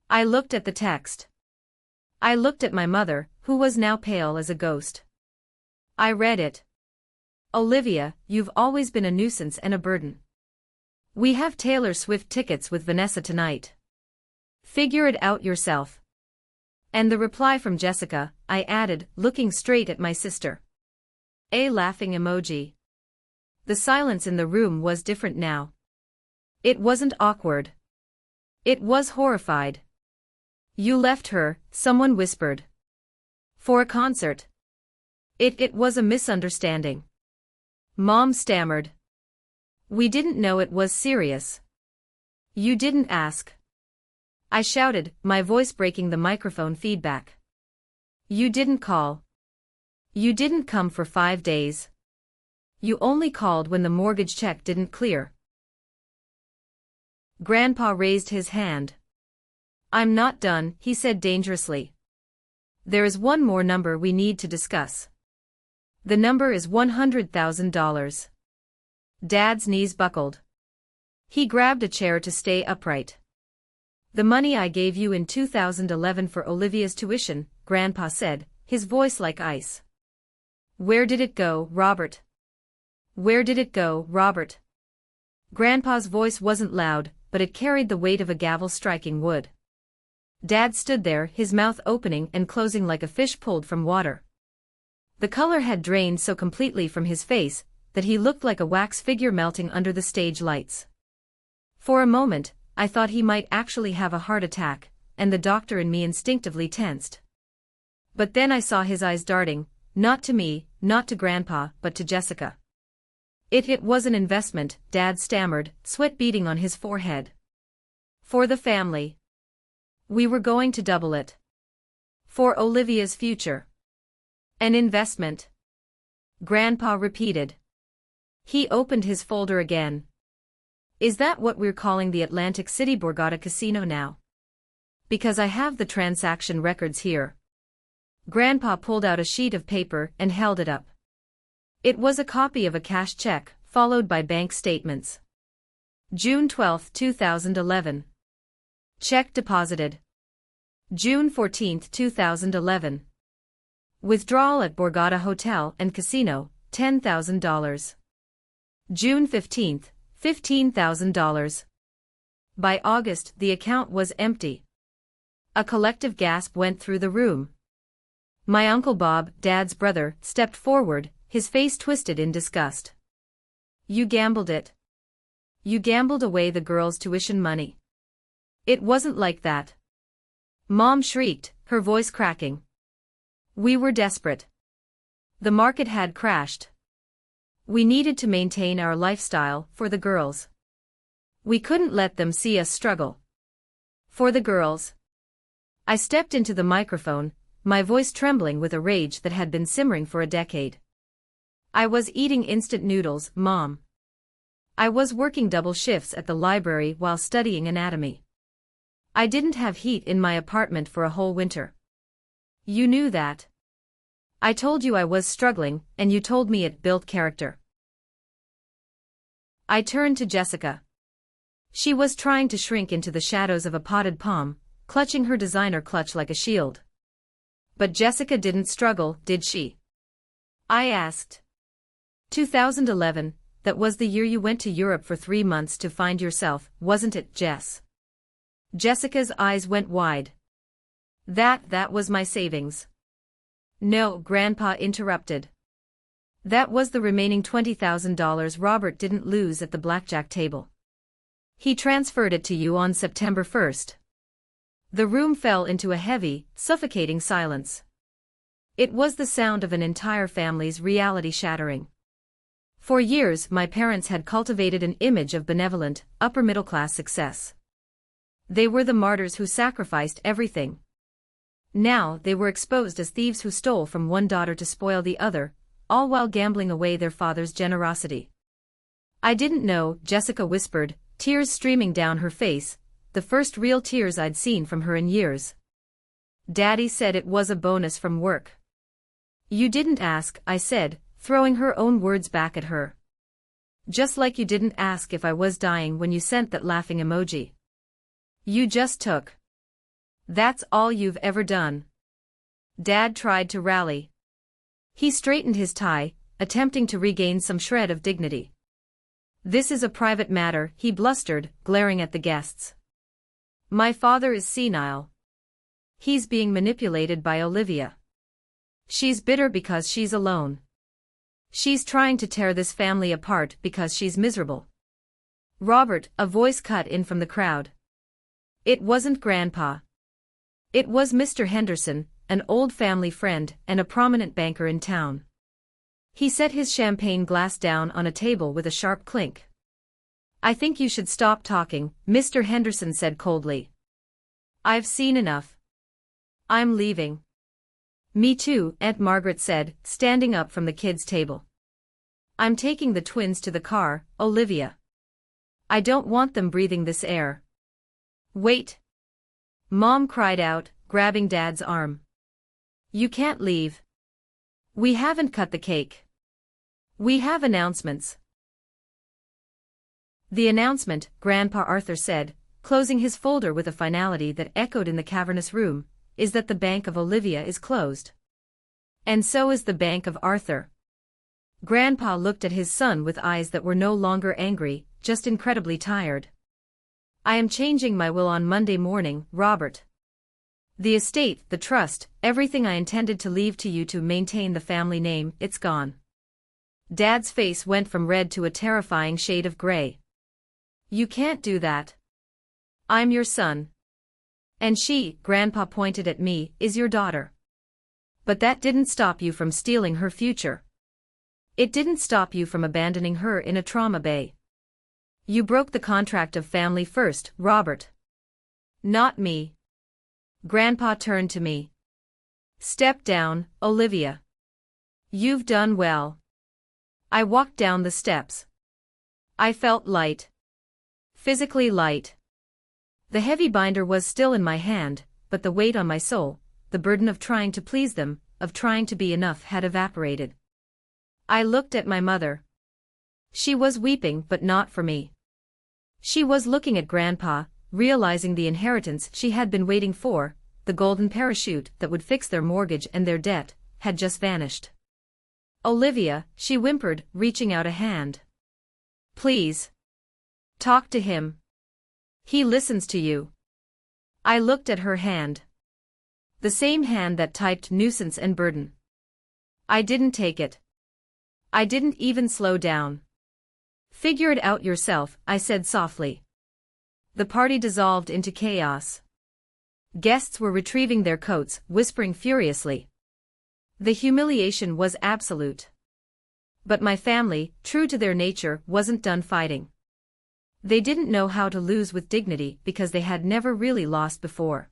I looked at the text. I looked at my mother, who was now pale as a ghost. I read it. Olivia, you've always been a nuisance and a burden. We have Taylor Swift tickets with Vanessa tonight. Figure it out yourself. And the reply from Jessica, I added, looking straight at my sister. A laughing emoji. The silence in the room was different now. It wasn't awkward. It was horrified. You left her, someone whispered. For a concert. It was a misunderstanding. Mom stammered. We didn't know it was serious. You didn't ask. I shouted, my voice breaking the microphone feedback. You didn't call. You didn't come for 5 days. You only called when the mortgage check didn't clear. Grandpa raised his hand. I'm not done, he said dangerously. There is one more number we need to discuss. The number is $100,000. Dad's knees buckled. He grabbed a chair to stay upright. The money I gave you in 2011 for Olivia's tuition, Grandpa said, his voice like ice. Where did it go, Robert? Where did it go, Robert? Grandpa's voice wasn't loud, but it carried the weight of a gavel striking wood. Dad stood there, his mouth opening and closing like a fish pulled from water. The color had drained so completely from his face that he looked like a wax figure melting under the stage lights. For a moment, I thought he might actually have a heart attack, and the doctor and me instinctively tensed. But then I saw his eyes darting, not to me, not to Grandpa, but to Jessica. It was an investment, Dad stammered, sweat beading on his forehead. For the family. We were going to double it. For Olivia's future. An investment. Grandpa repeated. He opened his folder again. Is that what we're calling the Atlantic City Borgata Casino now? Because I have the transaction records here. Grandpa pulled out a sheet of paper and held it up. It was a copy of a cash check, followed by bank statements. June 12, 2011. Check deposited. June 14, 2011. Withdrawal at Borgata Hotel and Casino, $10,000. June 15, $15,000. By August, the account was empty. A collective gasp went through the room. My Uncle Bob, Dad's brother, stepped forward, his face twisted in disgust. You gambled it. You gambled away the girls' tuition money. It wasn't like that. Mom shrieked, her voice cracking. We were desperate. The market had crashed. We needed to maintain our lifestyle for the girls. We couldn't let them see us struggle. For the girls. I stepped into the microphone, my voice trembling with a rage that had been simmering for a decade. I was eating instant noodles, Mom. I was working double shifts at the library while studying anatomy. I didn't have heat in my apartment for a whole winter. You knew that. I told you I was struggling, and you told me it built character. I turned to Jessica. She was trying to shrink into the shadows of a potted palm, clutching her designer clutch like a shield. But Jessica didn't struggle, did she? I asked. 2011, that was the year you went to Europe for 3 months to find yourself, wasn't it, Jess? Jessica's eyes went wide. That was my savings. No, Grandpa interrupted. That was the remaining $20,000 Robert didn't lose at the blackjack table. He transferred it to you on September 1st. The room fell into a heavy, suffocating silence. It was the sound of an entire family's reality shattering. For years my parents had cultivated an image of benevolent, upper-middle-class success. They were the martyrs who sacrificed everything. Now they were exposed as thieves who stole from one daughter to spoil the other, all while gambling away their father's generosity. I didn't know, Jessica whispered, tears streaming down her face, the first real tears I'd seen from her in years. Daddy said it was a bonus from work. You didn't ask, I said, throwing her own words back at her. Just like you didn't ask if I was dying when you sent that laughing emoji. You just took. That's all you've ever done. Dad tried to rally. He straightened his tie, attempting to regain some shred of dignity. "This is a private matter," he blustered, glaring at the guests. "My father is senile. He's being manipulated by Olivia. She's bitter because she's alone. She's trying to tear this family apart because she's miserable." "Robert," a voice cut in from the crowd. It wasn't Grandpa. It was Mr. Henderson, an old family friend and a prominent banker in town. He set his champagne glass down on a table with a sharp clink. "I think you should stop talking," Mr. Henderson said coldly. "I've seen enough. I'm leaving." "Me too," Aunt Margaret said, standing up from the kids' table. "I'm taking the twins to the car, Olivia. I don't want them breathing this air." "Wait!" Mom cried out, grabbing Dad's arm. "You can't leave. We haven't cut the cake. We have announcements." "The announcement," Grandpa Arthur said, closing his folder with a finality that echoed in the cavernous room, "is that the bank of Olivia is closed. And so is the bank of Arthur." Grandpa looked at his son with eyes that were no longer angry, just incredibly tired. "I am changing my will on Monday morning, Robert. The estate, the trust, everything I intended to leave to you to maintain the family name, it's gone." Dad's face went from red to a terrifying shade of gray. "You can't do that. I'm your son. And she," Grandpa pointed at me, "is your daughter. But that didn't stop you from stealing her future. It didn't stop you from abandoning her in a trauma bay. You broke the contract of family first, Robert." "Not me." Grandpa turned to me. "Step down, Olivia. You've done well." I walked down the steps. I felt light. Physically light. The heavy binder was still in my hand, but the weight on my soul, the burden of trying to please them, of trying to be enough, had evaporated. I looked at my mother. She was weeping, but not for me. She was looking at Grandpa, realizing the inheritance she had been waiting for, the golden parachute that would fix their mortgage and their debt, had just vanished. "Olivia," she whimpered, reaching out a hand. "Please. Talk to him. He listens to you." I looked at her hand. The same hand that typed nuisance and burden. I didn't take it. I didn't even slow down. "Figure it out yourself," I said softly. The party dissolved into chaos. Guests were retrieving their coats, whispering furiously. The humiliation was absolute. But my family, true to their nature, wasn't done fighting. They didn't know how to lose with dignity because they had never really lost before.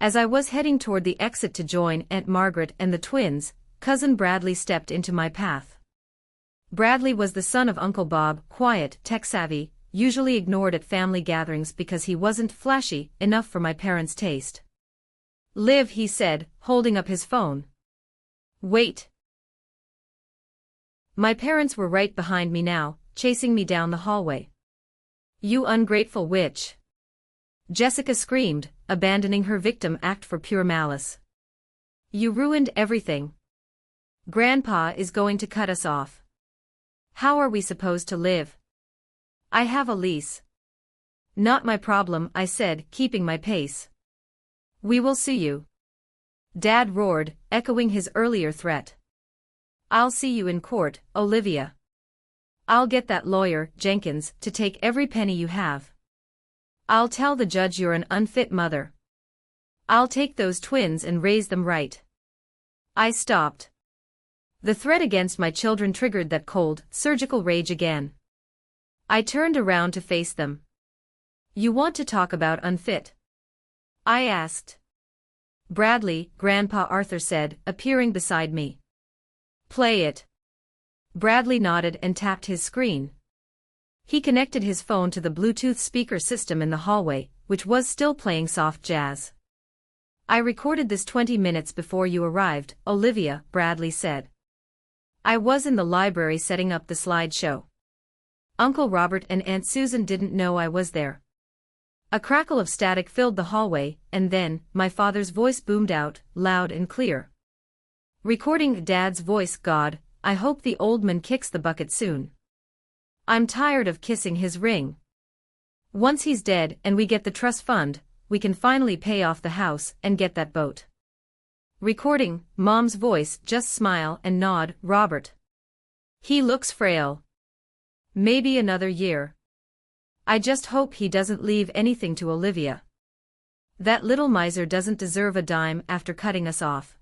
As I was heading toward the exit to join Aunt Margaret and the twins, Cousin Bradley stepped into my path. Bradley was the son of Uncle Bob, quiet, tech-savvy, usually ignored at family gatherings because he wasn't flashy enough for my parents' taste. "Liv," he said, holding up his phone. "Wait." My parents were right behind me now, chasing me down the hallway. "You ungrateful witch!" Jessica screamed, abandoning her victim act for pure malice. "You ruined everything. Grandpa is going to cut us off. How are we supposed to live? I have a lease." "Not my problem," I said, keeping my pace. "We will sue you." Dad roared, echoing his earlier threat. "I'll see you in court, Olivia. I'll get that lawyer, Jenkins, to take every penny you have. I'll tell the judge you're an unfit mother. I'll take those twins and raise them right." I stopped. The threat against my children triggered that cold, surgical rage again. I turned around to face them. "You want to talk about unfit?" I asked. "Bradley," Grandpa Arthur said, appearing beside me. "Play it." Bradley nodded and tapped his screen. He connected his phone to the Bluetooth speaker system in the hallway, which was still playing soft jazz. "I recorded this 20 minutes before you arrived, Olivia," Bradley said. "I was in the library setting up the slideshow. Uncle Robert and Aunt Susan didn't know I was there." A crackle of static filled the hallway, and then, my father's voice boomed out, loud and clear. Recording Dad's voice. God, I hope the old man kicks the bucket soon. I'm tired of kissing his ring. Once he's dead and we get the trust fund, we can finally pay off the house and get that boat. Recording Mom's voice. Just smile and nod, Robert. He looks frail. Maybe another year. I just hope he doesn't leave anything to Olivia. That little miser doesn't deserve a dime after cutting us off.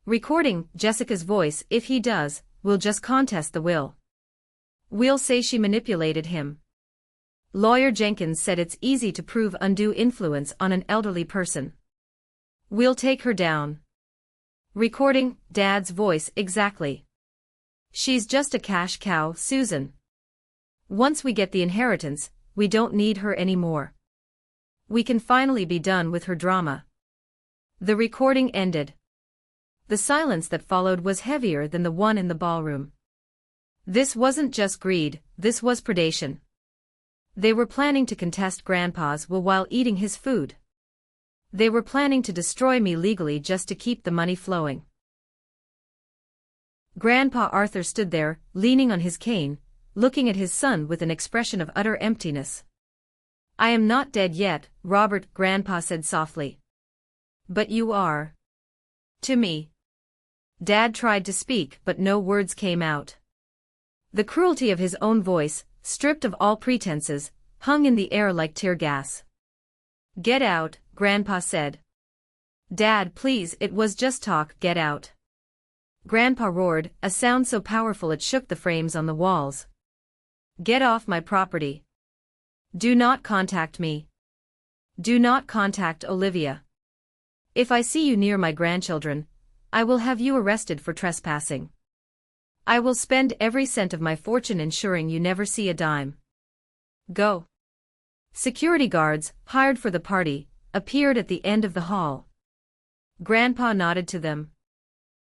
Recording Jessica's voice. If he does, we'll just contest the will. We'll say she manipulated him. Lawyer Jenkins said it's easy to prove undue influence on an elderly person. We'll take her down. Recording Dad's voice. Exactly. She's just a cash cow, Susan. Once we get the inheritance, we don't need her anymore. We can finally be done with her drama. The recording ended. The silence that followed was heavier than the one in the ballroom. This wasn't just greed, this was predation. They were planning to contest Grandpa's will while eating his food. They were planning to destroy me legally just to keep the money flowing. Grandpa Arthur stood there, leaning on his cane, looking at his son with an expression of utter emptiness. I am not dead yet, Robert, Grandpa said softly. But you are. To me. Dad tried to speak, but no words came out. The cruelty of his own voice, stripped of all pretenses, hung in the air like tear gas. Get out, Grandpa said. Dad, please, it was just talk, get out. Grandpa roared, a sound so powerful it shook the frames on the walls. Get off my property. Do not contact me. Do not contact Olivia. If I see you near my grandchildren, I will have you arrested for trespassing. I will spend every cent of my fortune ensuring you never see a dime. Go. Security guards, hired for the party, appeared at the end of the hall. Grandpa nodded to them.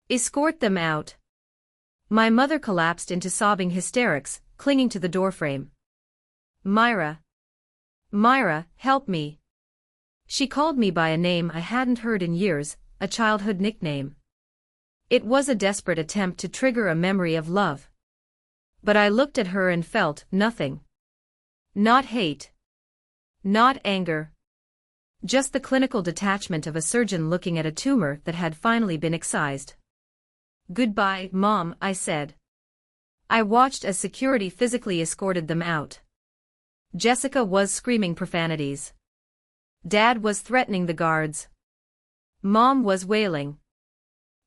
Escort them out. My mother collapsed into sobbing hysterics, clinging to the doorframe. Myra. Myra, help me. She called me by a name I hadn't heard in years, a childhood nickname. It was a desperate attempt to trigger a memory of love. But I looked at her and felt nothing. Not hate. Not anger. Just the clinical detachment of a surgeon looking at a tumor that had finally been excised. Goodbye, Mom, I said. I watched as security physically escorted them out. Jessica was screaming profanities. Dad was threatening the guards. Mom was wailing.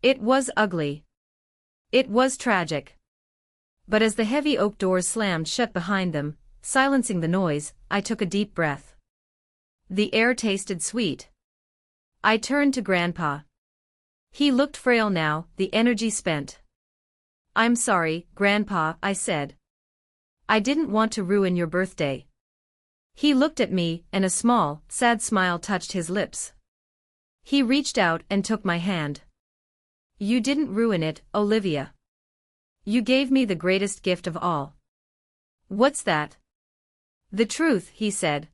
It was ugly. It was tragic. But as the heavy oak doors slammed shut behind them, silencing the noise, I took a deep breath. The air tasted sweet. I turned to Grandpa. He looked frail now, the energy spent. I'm sorry, Grandpa, I said. I didn't want to ruin your birthday. He looked at me, and a small, sad smile touched his lips. He reached out and took my hand. You didn't ruin it, Olivia. You gave me the greatest gift of all. What's that? The truth, he said.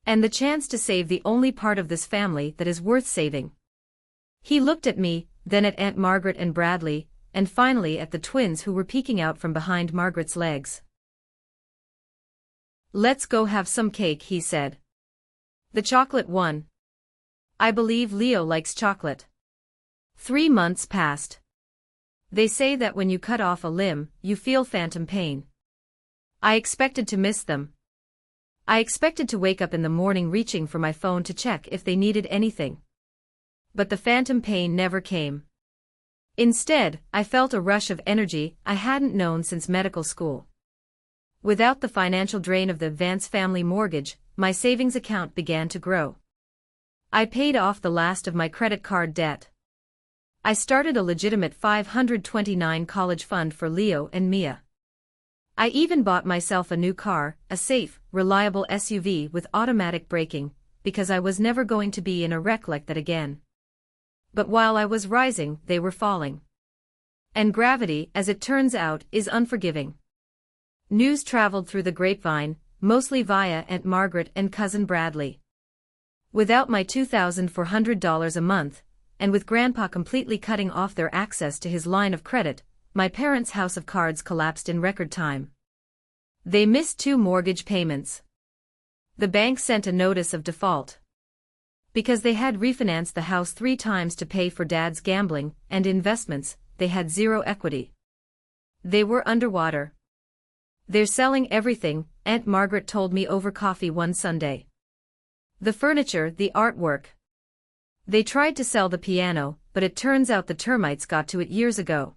And the chance to save the only part of this family that is worth saving. He looked at me, then at Aunt Margaret and Bradley, and finally at the twins who were peeking out from behind Margaret's legs. Let's go have some cake, he said. The chocolate one. I believe Leo likes chocolate. 3 months passed. They say that when you cut off a limb, you feel phantom pain. I expected to miss them. I expected to wake up in the morning reaching for my phone to check if they needed anything. But the phantom pain never came. Instead, I felt a rush of energy I hadn't known since medical school. Without the financial drain of the Vance family mortgage, my savings account began to grow. I paid off the last of my credit card debt. I started a legitimate $529 college fund for Leo and Mia. I even bought myself a new car, a safe, reliable SUV with automatic braking, because I was never going to be in a wreck like that again. But while I was rising, they were falling. And gravity, as it turns out, is unforgiving. News traveled through the grapevine, mostly via Aunt Margaret and Cousin Bradley. Without my $2,400 a month, and with Grandpa completely cutting off their access to his line of credit, my parents' house of cards collapsed in record time. They missed 2 mortgage payments. The bank sent a notice of default. Because they had refinanced the house 3 times to pay for Dad's gambling and investments, they had 0 equity. They were underwater. "They're selling everything," Aunt Margaret told me over coffee one Sunday. "The furniture, the artwork. They tried to sell the piano, but it turns out the termites got to it years ago."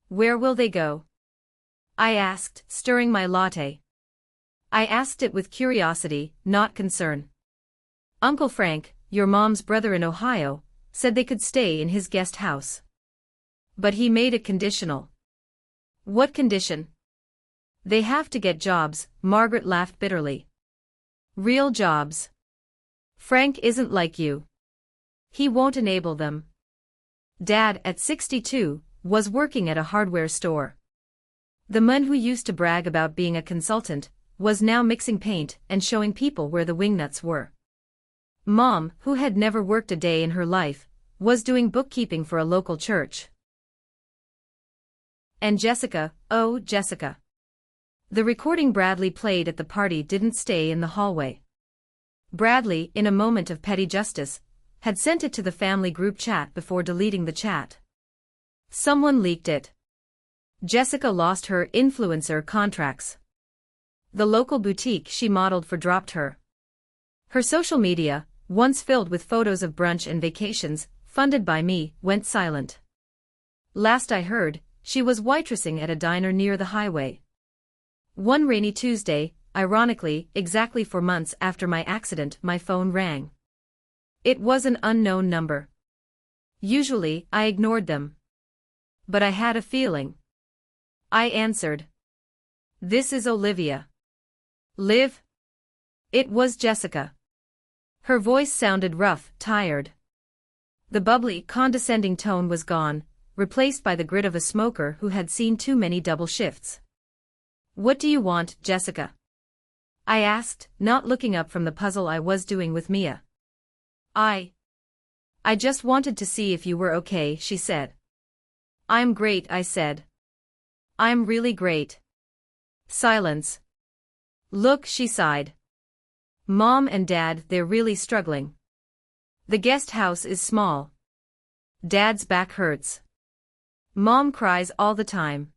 "Where will they go?" I asked, stirring my latte. I asked it with curiosity, not concern. "Uncle Frank, your mom's brother in Ohio, said they could stay in his guest house. But he made it conditional." "What condition?" "They have to get jobs," Margaret laughed bitterly. "Real jobs. Frank isn't like you. He won't enable them." Dad, at 62, was working at a hardware store. The man who used to brag about being a consultant was now mixing paint and showing people where the wingnuts were. Mom, who had never worked a day in her life, was doing bookkeeping for a local church. And Jessica, oh Jessica. The recording Bradley played at the party didn't stay in the hallway. Bradley, in a moment of petty justice, had sent it to the family group chat before deleting the chat. Someone leaked it. Jessica lost her influencer contracts. The local boutique she modeled for dropped her. Her social media, once filled with photos of brunch and vacations, funded by me, went silent. Last I heard, she was waitressing at a diner near the highway. One rainy Tuesday, ironically, exactly 4 months after my accident, my phone rang. It was an unknown number. Usually, I ignored them. But I had a feeling. I answered. "This is Olivia." "Liv?" It was Jessica. Her voice sounded rough, tired. The bubbly, condescending tone was gone, replaced by the grit of a smoker who had seen too many double shifts. "What do you want, Jessica?" I asked, not looking up from the puzzle I was doing with Mia. I just wanted to see if you were okay," she said. "I'm great," I said. "I'm really great." Silence. "Look," she sighed. "Mom and Dad, they're really struggling. The guest house is small. Dad's back hurts. Mom cries all the time."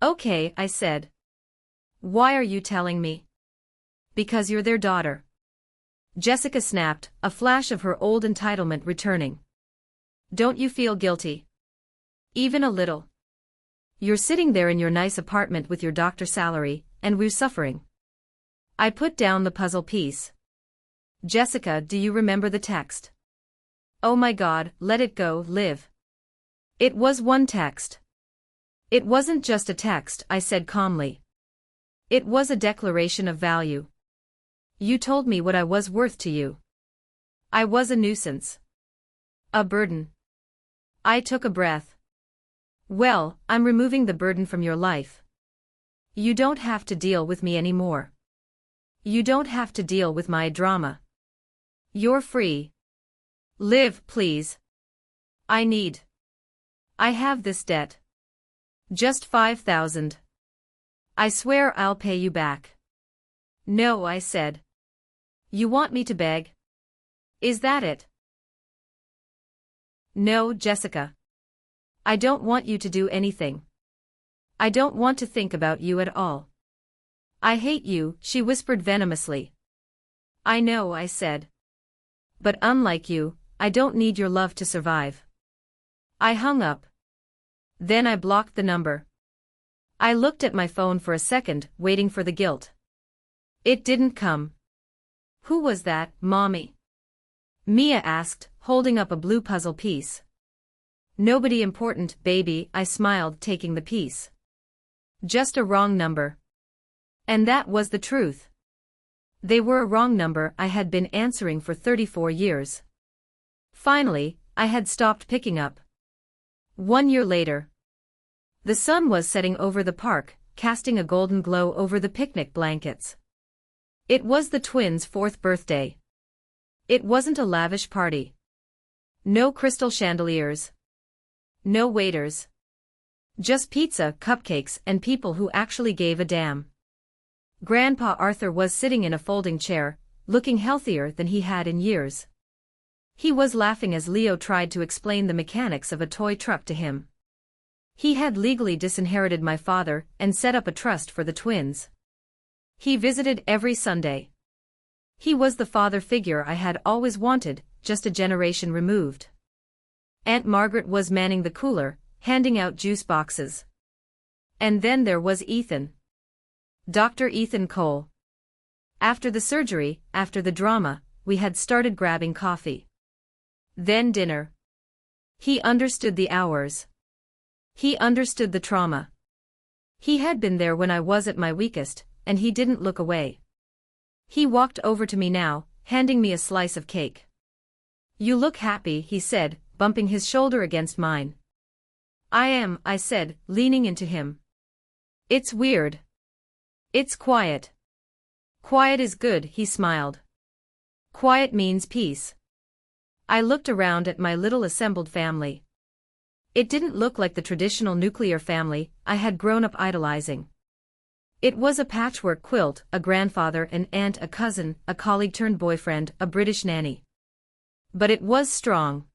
"Okay," I said. "Why are you telling me?" "Because you're their daughter." Jessica snapped, a flash of her old entitlement returning. "Don't you feel guilty? Even a little? You're sitting there in your nice apartment with your doctor salary, and we're suffering." I put down the puzzle piece. "Jessica, do you remember the text?" "Oh my God, let it go, Liv." "It was one text." "It wasn't just a text," I said calmly. "It was a declaration of value. You told me what I was worth to you. I was a nuisance. A burden." I took a breath. "Well, I'm removing the burden from your life. You don't have to deal with me anymore. You don't have to deal with my drama. You're free. Liv, please. I have this debt. Just 5,000. I swear I'll pay you back." "No," I said. "You want me to beg? Is that it?" "No, Jessica. I don't want you to do anything. I don't want to think about you at all. I hate you," she whispered venomously. "I know," I said. "But unlike you, I don't need your love to survive." I hung up. Then I blocked the number. I looked at my phone for a second, waiting for the guilt. It didn't come. "Who was that, Mommy?" Mia asked, holding up a blue puzzle piece. "Nobody important, baby," I smiled, taking the piece. "Just a wrong number." And that was the truth. They were a wrong number I had been answering for 34 years. Finally, I had stopped picking up. 1 year later. The sun was setting over the park, casting a golden glow over the picnic blankets. It was the twins' 4th birthday. It wasn't a lavish party. No crystal chandeliers. No waiters. Just pizza, cupcakes, and people who actually gave a damn. Grandpa Arthur was sitting in a folding chair, looking healthier than he had in years. He was laughing as Leo tried to explain the mechanics of a toy truck to him. He had legally disinherited my father and set up a trust for the twins. He visited every Sunday. He was the father figure I had always wanted, just a generation removed. Aunt Margaret was manning the cooler, handing out juice boxes. And then there was Ethan. Dr. Ethan Cole. After the surgery, after the drama, we had started grabbing coffee. Then dinner. He understood the hours. He understood the trauma. He had been there when I was at my weakest, and he didn't look away. He walked over to me now, handing me a slice of cake. "You look happy," he said, bumping his shoulder against mine. "I am," I said, leaning into him. "It's weird. It's quiet." "Quiet is good," he smiled. "Quiet means peace." I looked around at my little assembled family. It didn't look like the traditional nuclear family I had grown up idolizing. It was a patchwork quilt, a grandfather, an aunt, a cousin, a colleague-turned-boyfriend, a British nanny. But it was strong.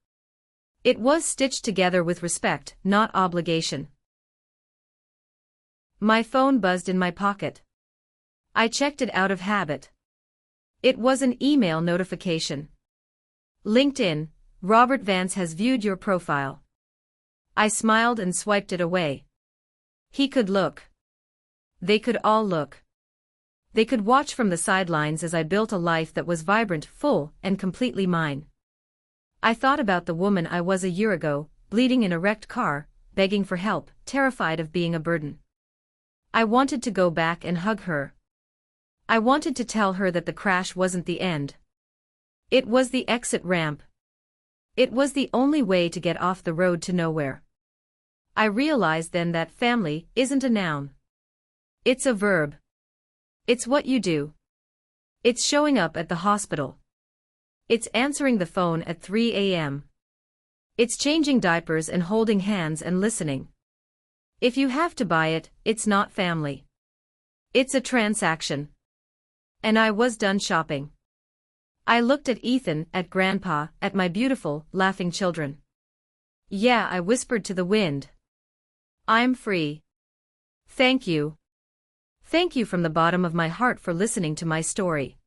It was stitched together with respect, not obligation. My phone buzzed in my pocket. I checked it out of habit. It was an email notification. "LinkedIn, Robert Vance has viewed your profile." I smiled and swiped it away. He could look. They could all look. They could watch from the sidelines as I built a life that was vibrant, full, and completely mine. I thought about the woman I was a year ago, bleeding in a wrecked car, begging for help, terrified of being a burden. I wanted to go back and hug her. I wanted to tell her that the crash wasn't the end. It was the exit ramp. It was the only way to get off the road to nowhere. I realized then that family isn't a noun. It's a verb. It's what you do. It's showing up at the hospital. It's answering the phone at 3 a.m. It's changing diapers and holding hands and listening. If you have to buy it, it's not family. It's a transaction. And I was done shopping. I looked at Ethan, at Grandpa, at my beautiful, laughing children. "Yeah," I whispered to the wind. "I'm free. Thank you. Thank you from the bottom of my heart for listening to my story.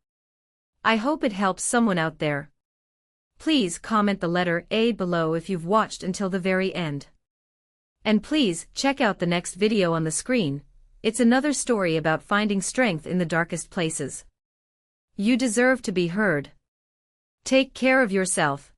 I hope it helps someone out there. Please comment the letter A below if you've watched until the very end. And please check out the next video on the screen. It's another story about finding strength in the darkest places. You deserve to be heard. Take care of yourself.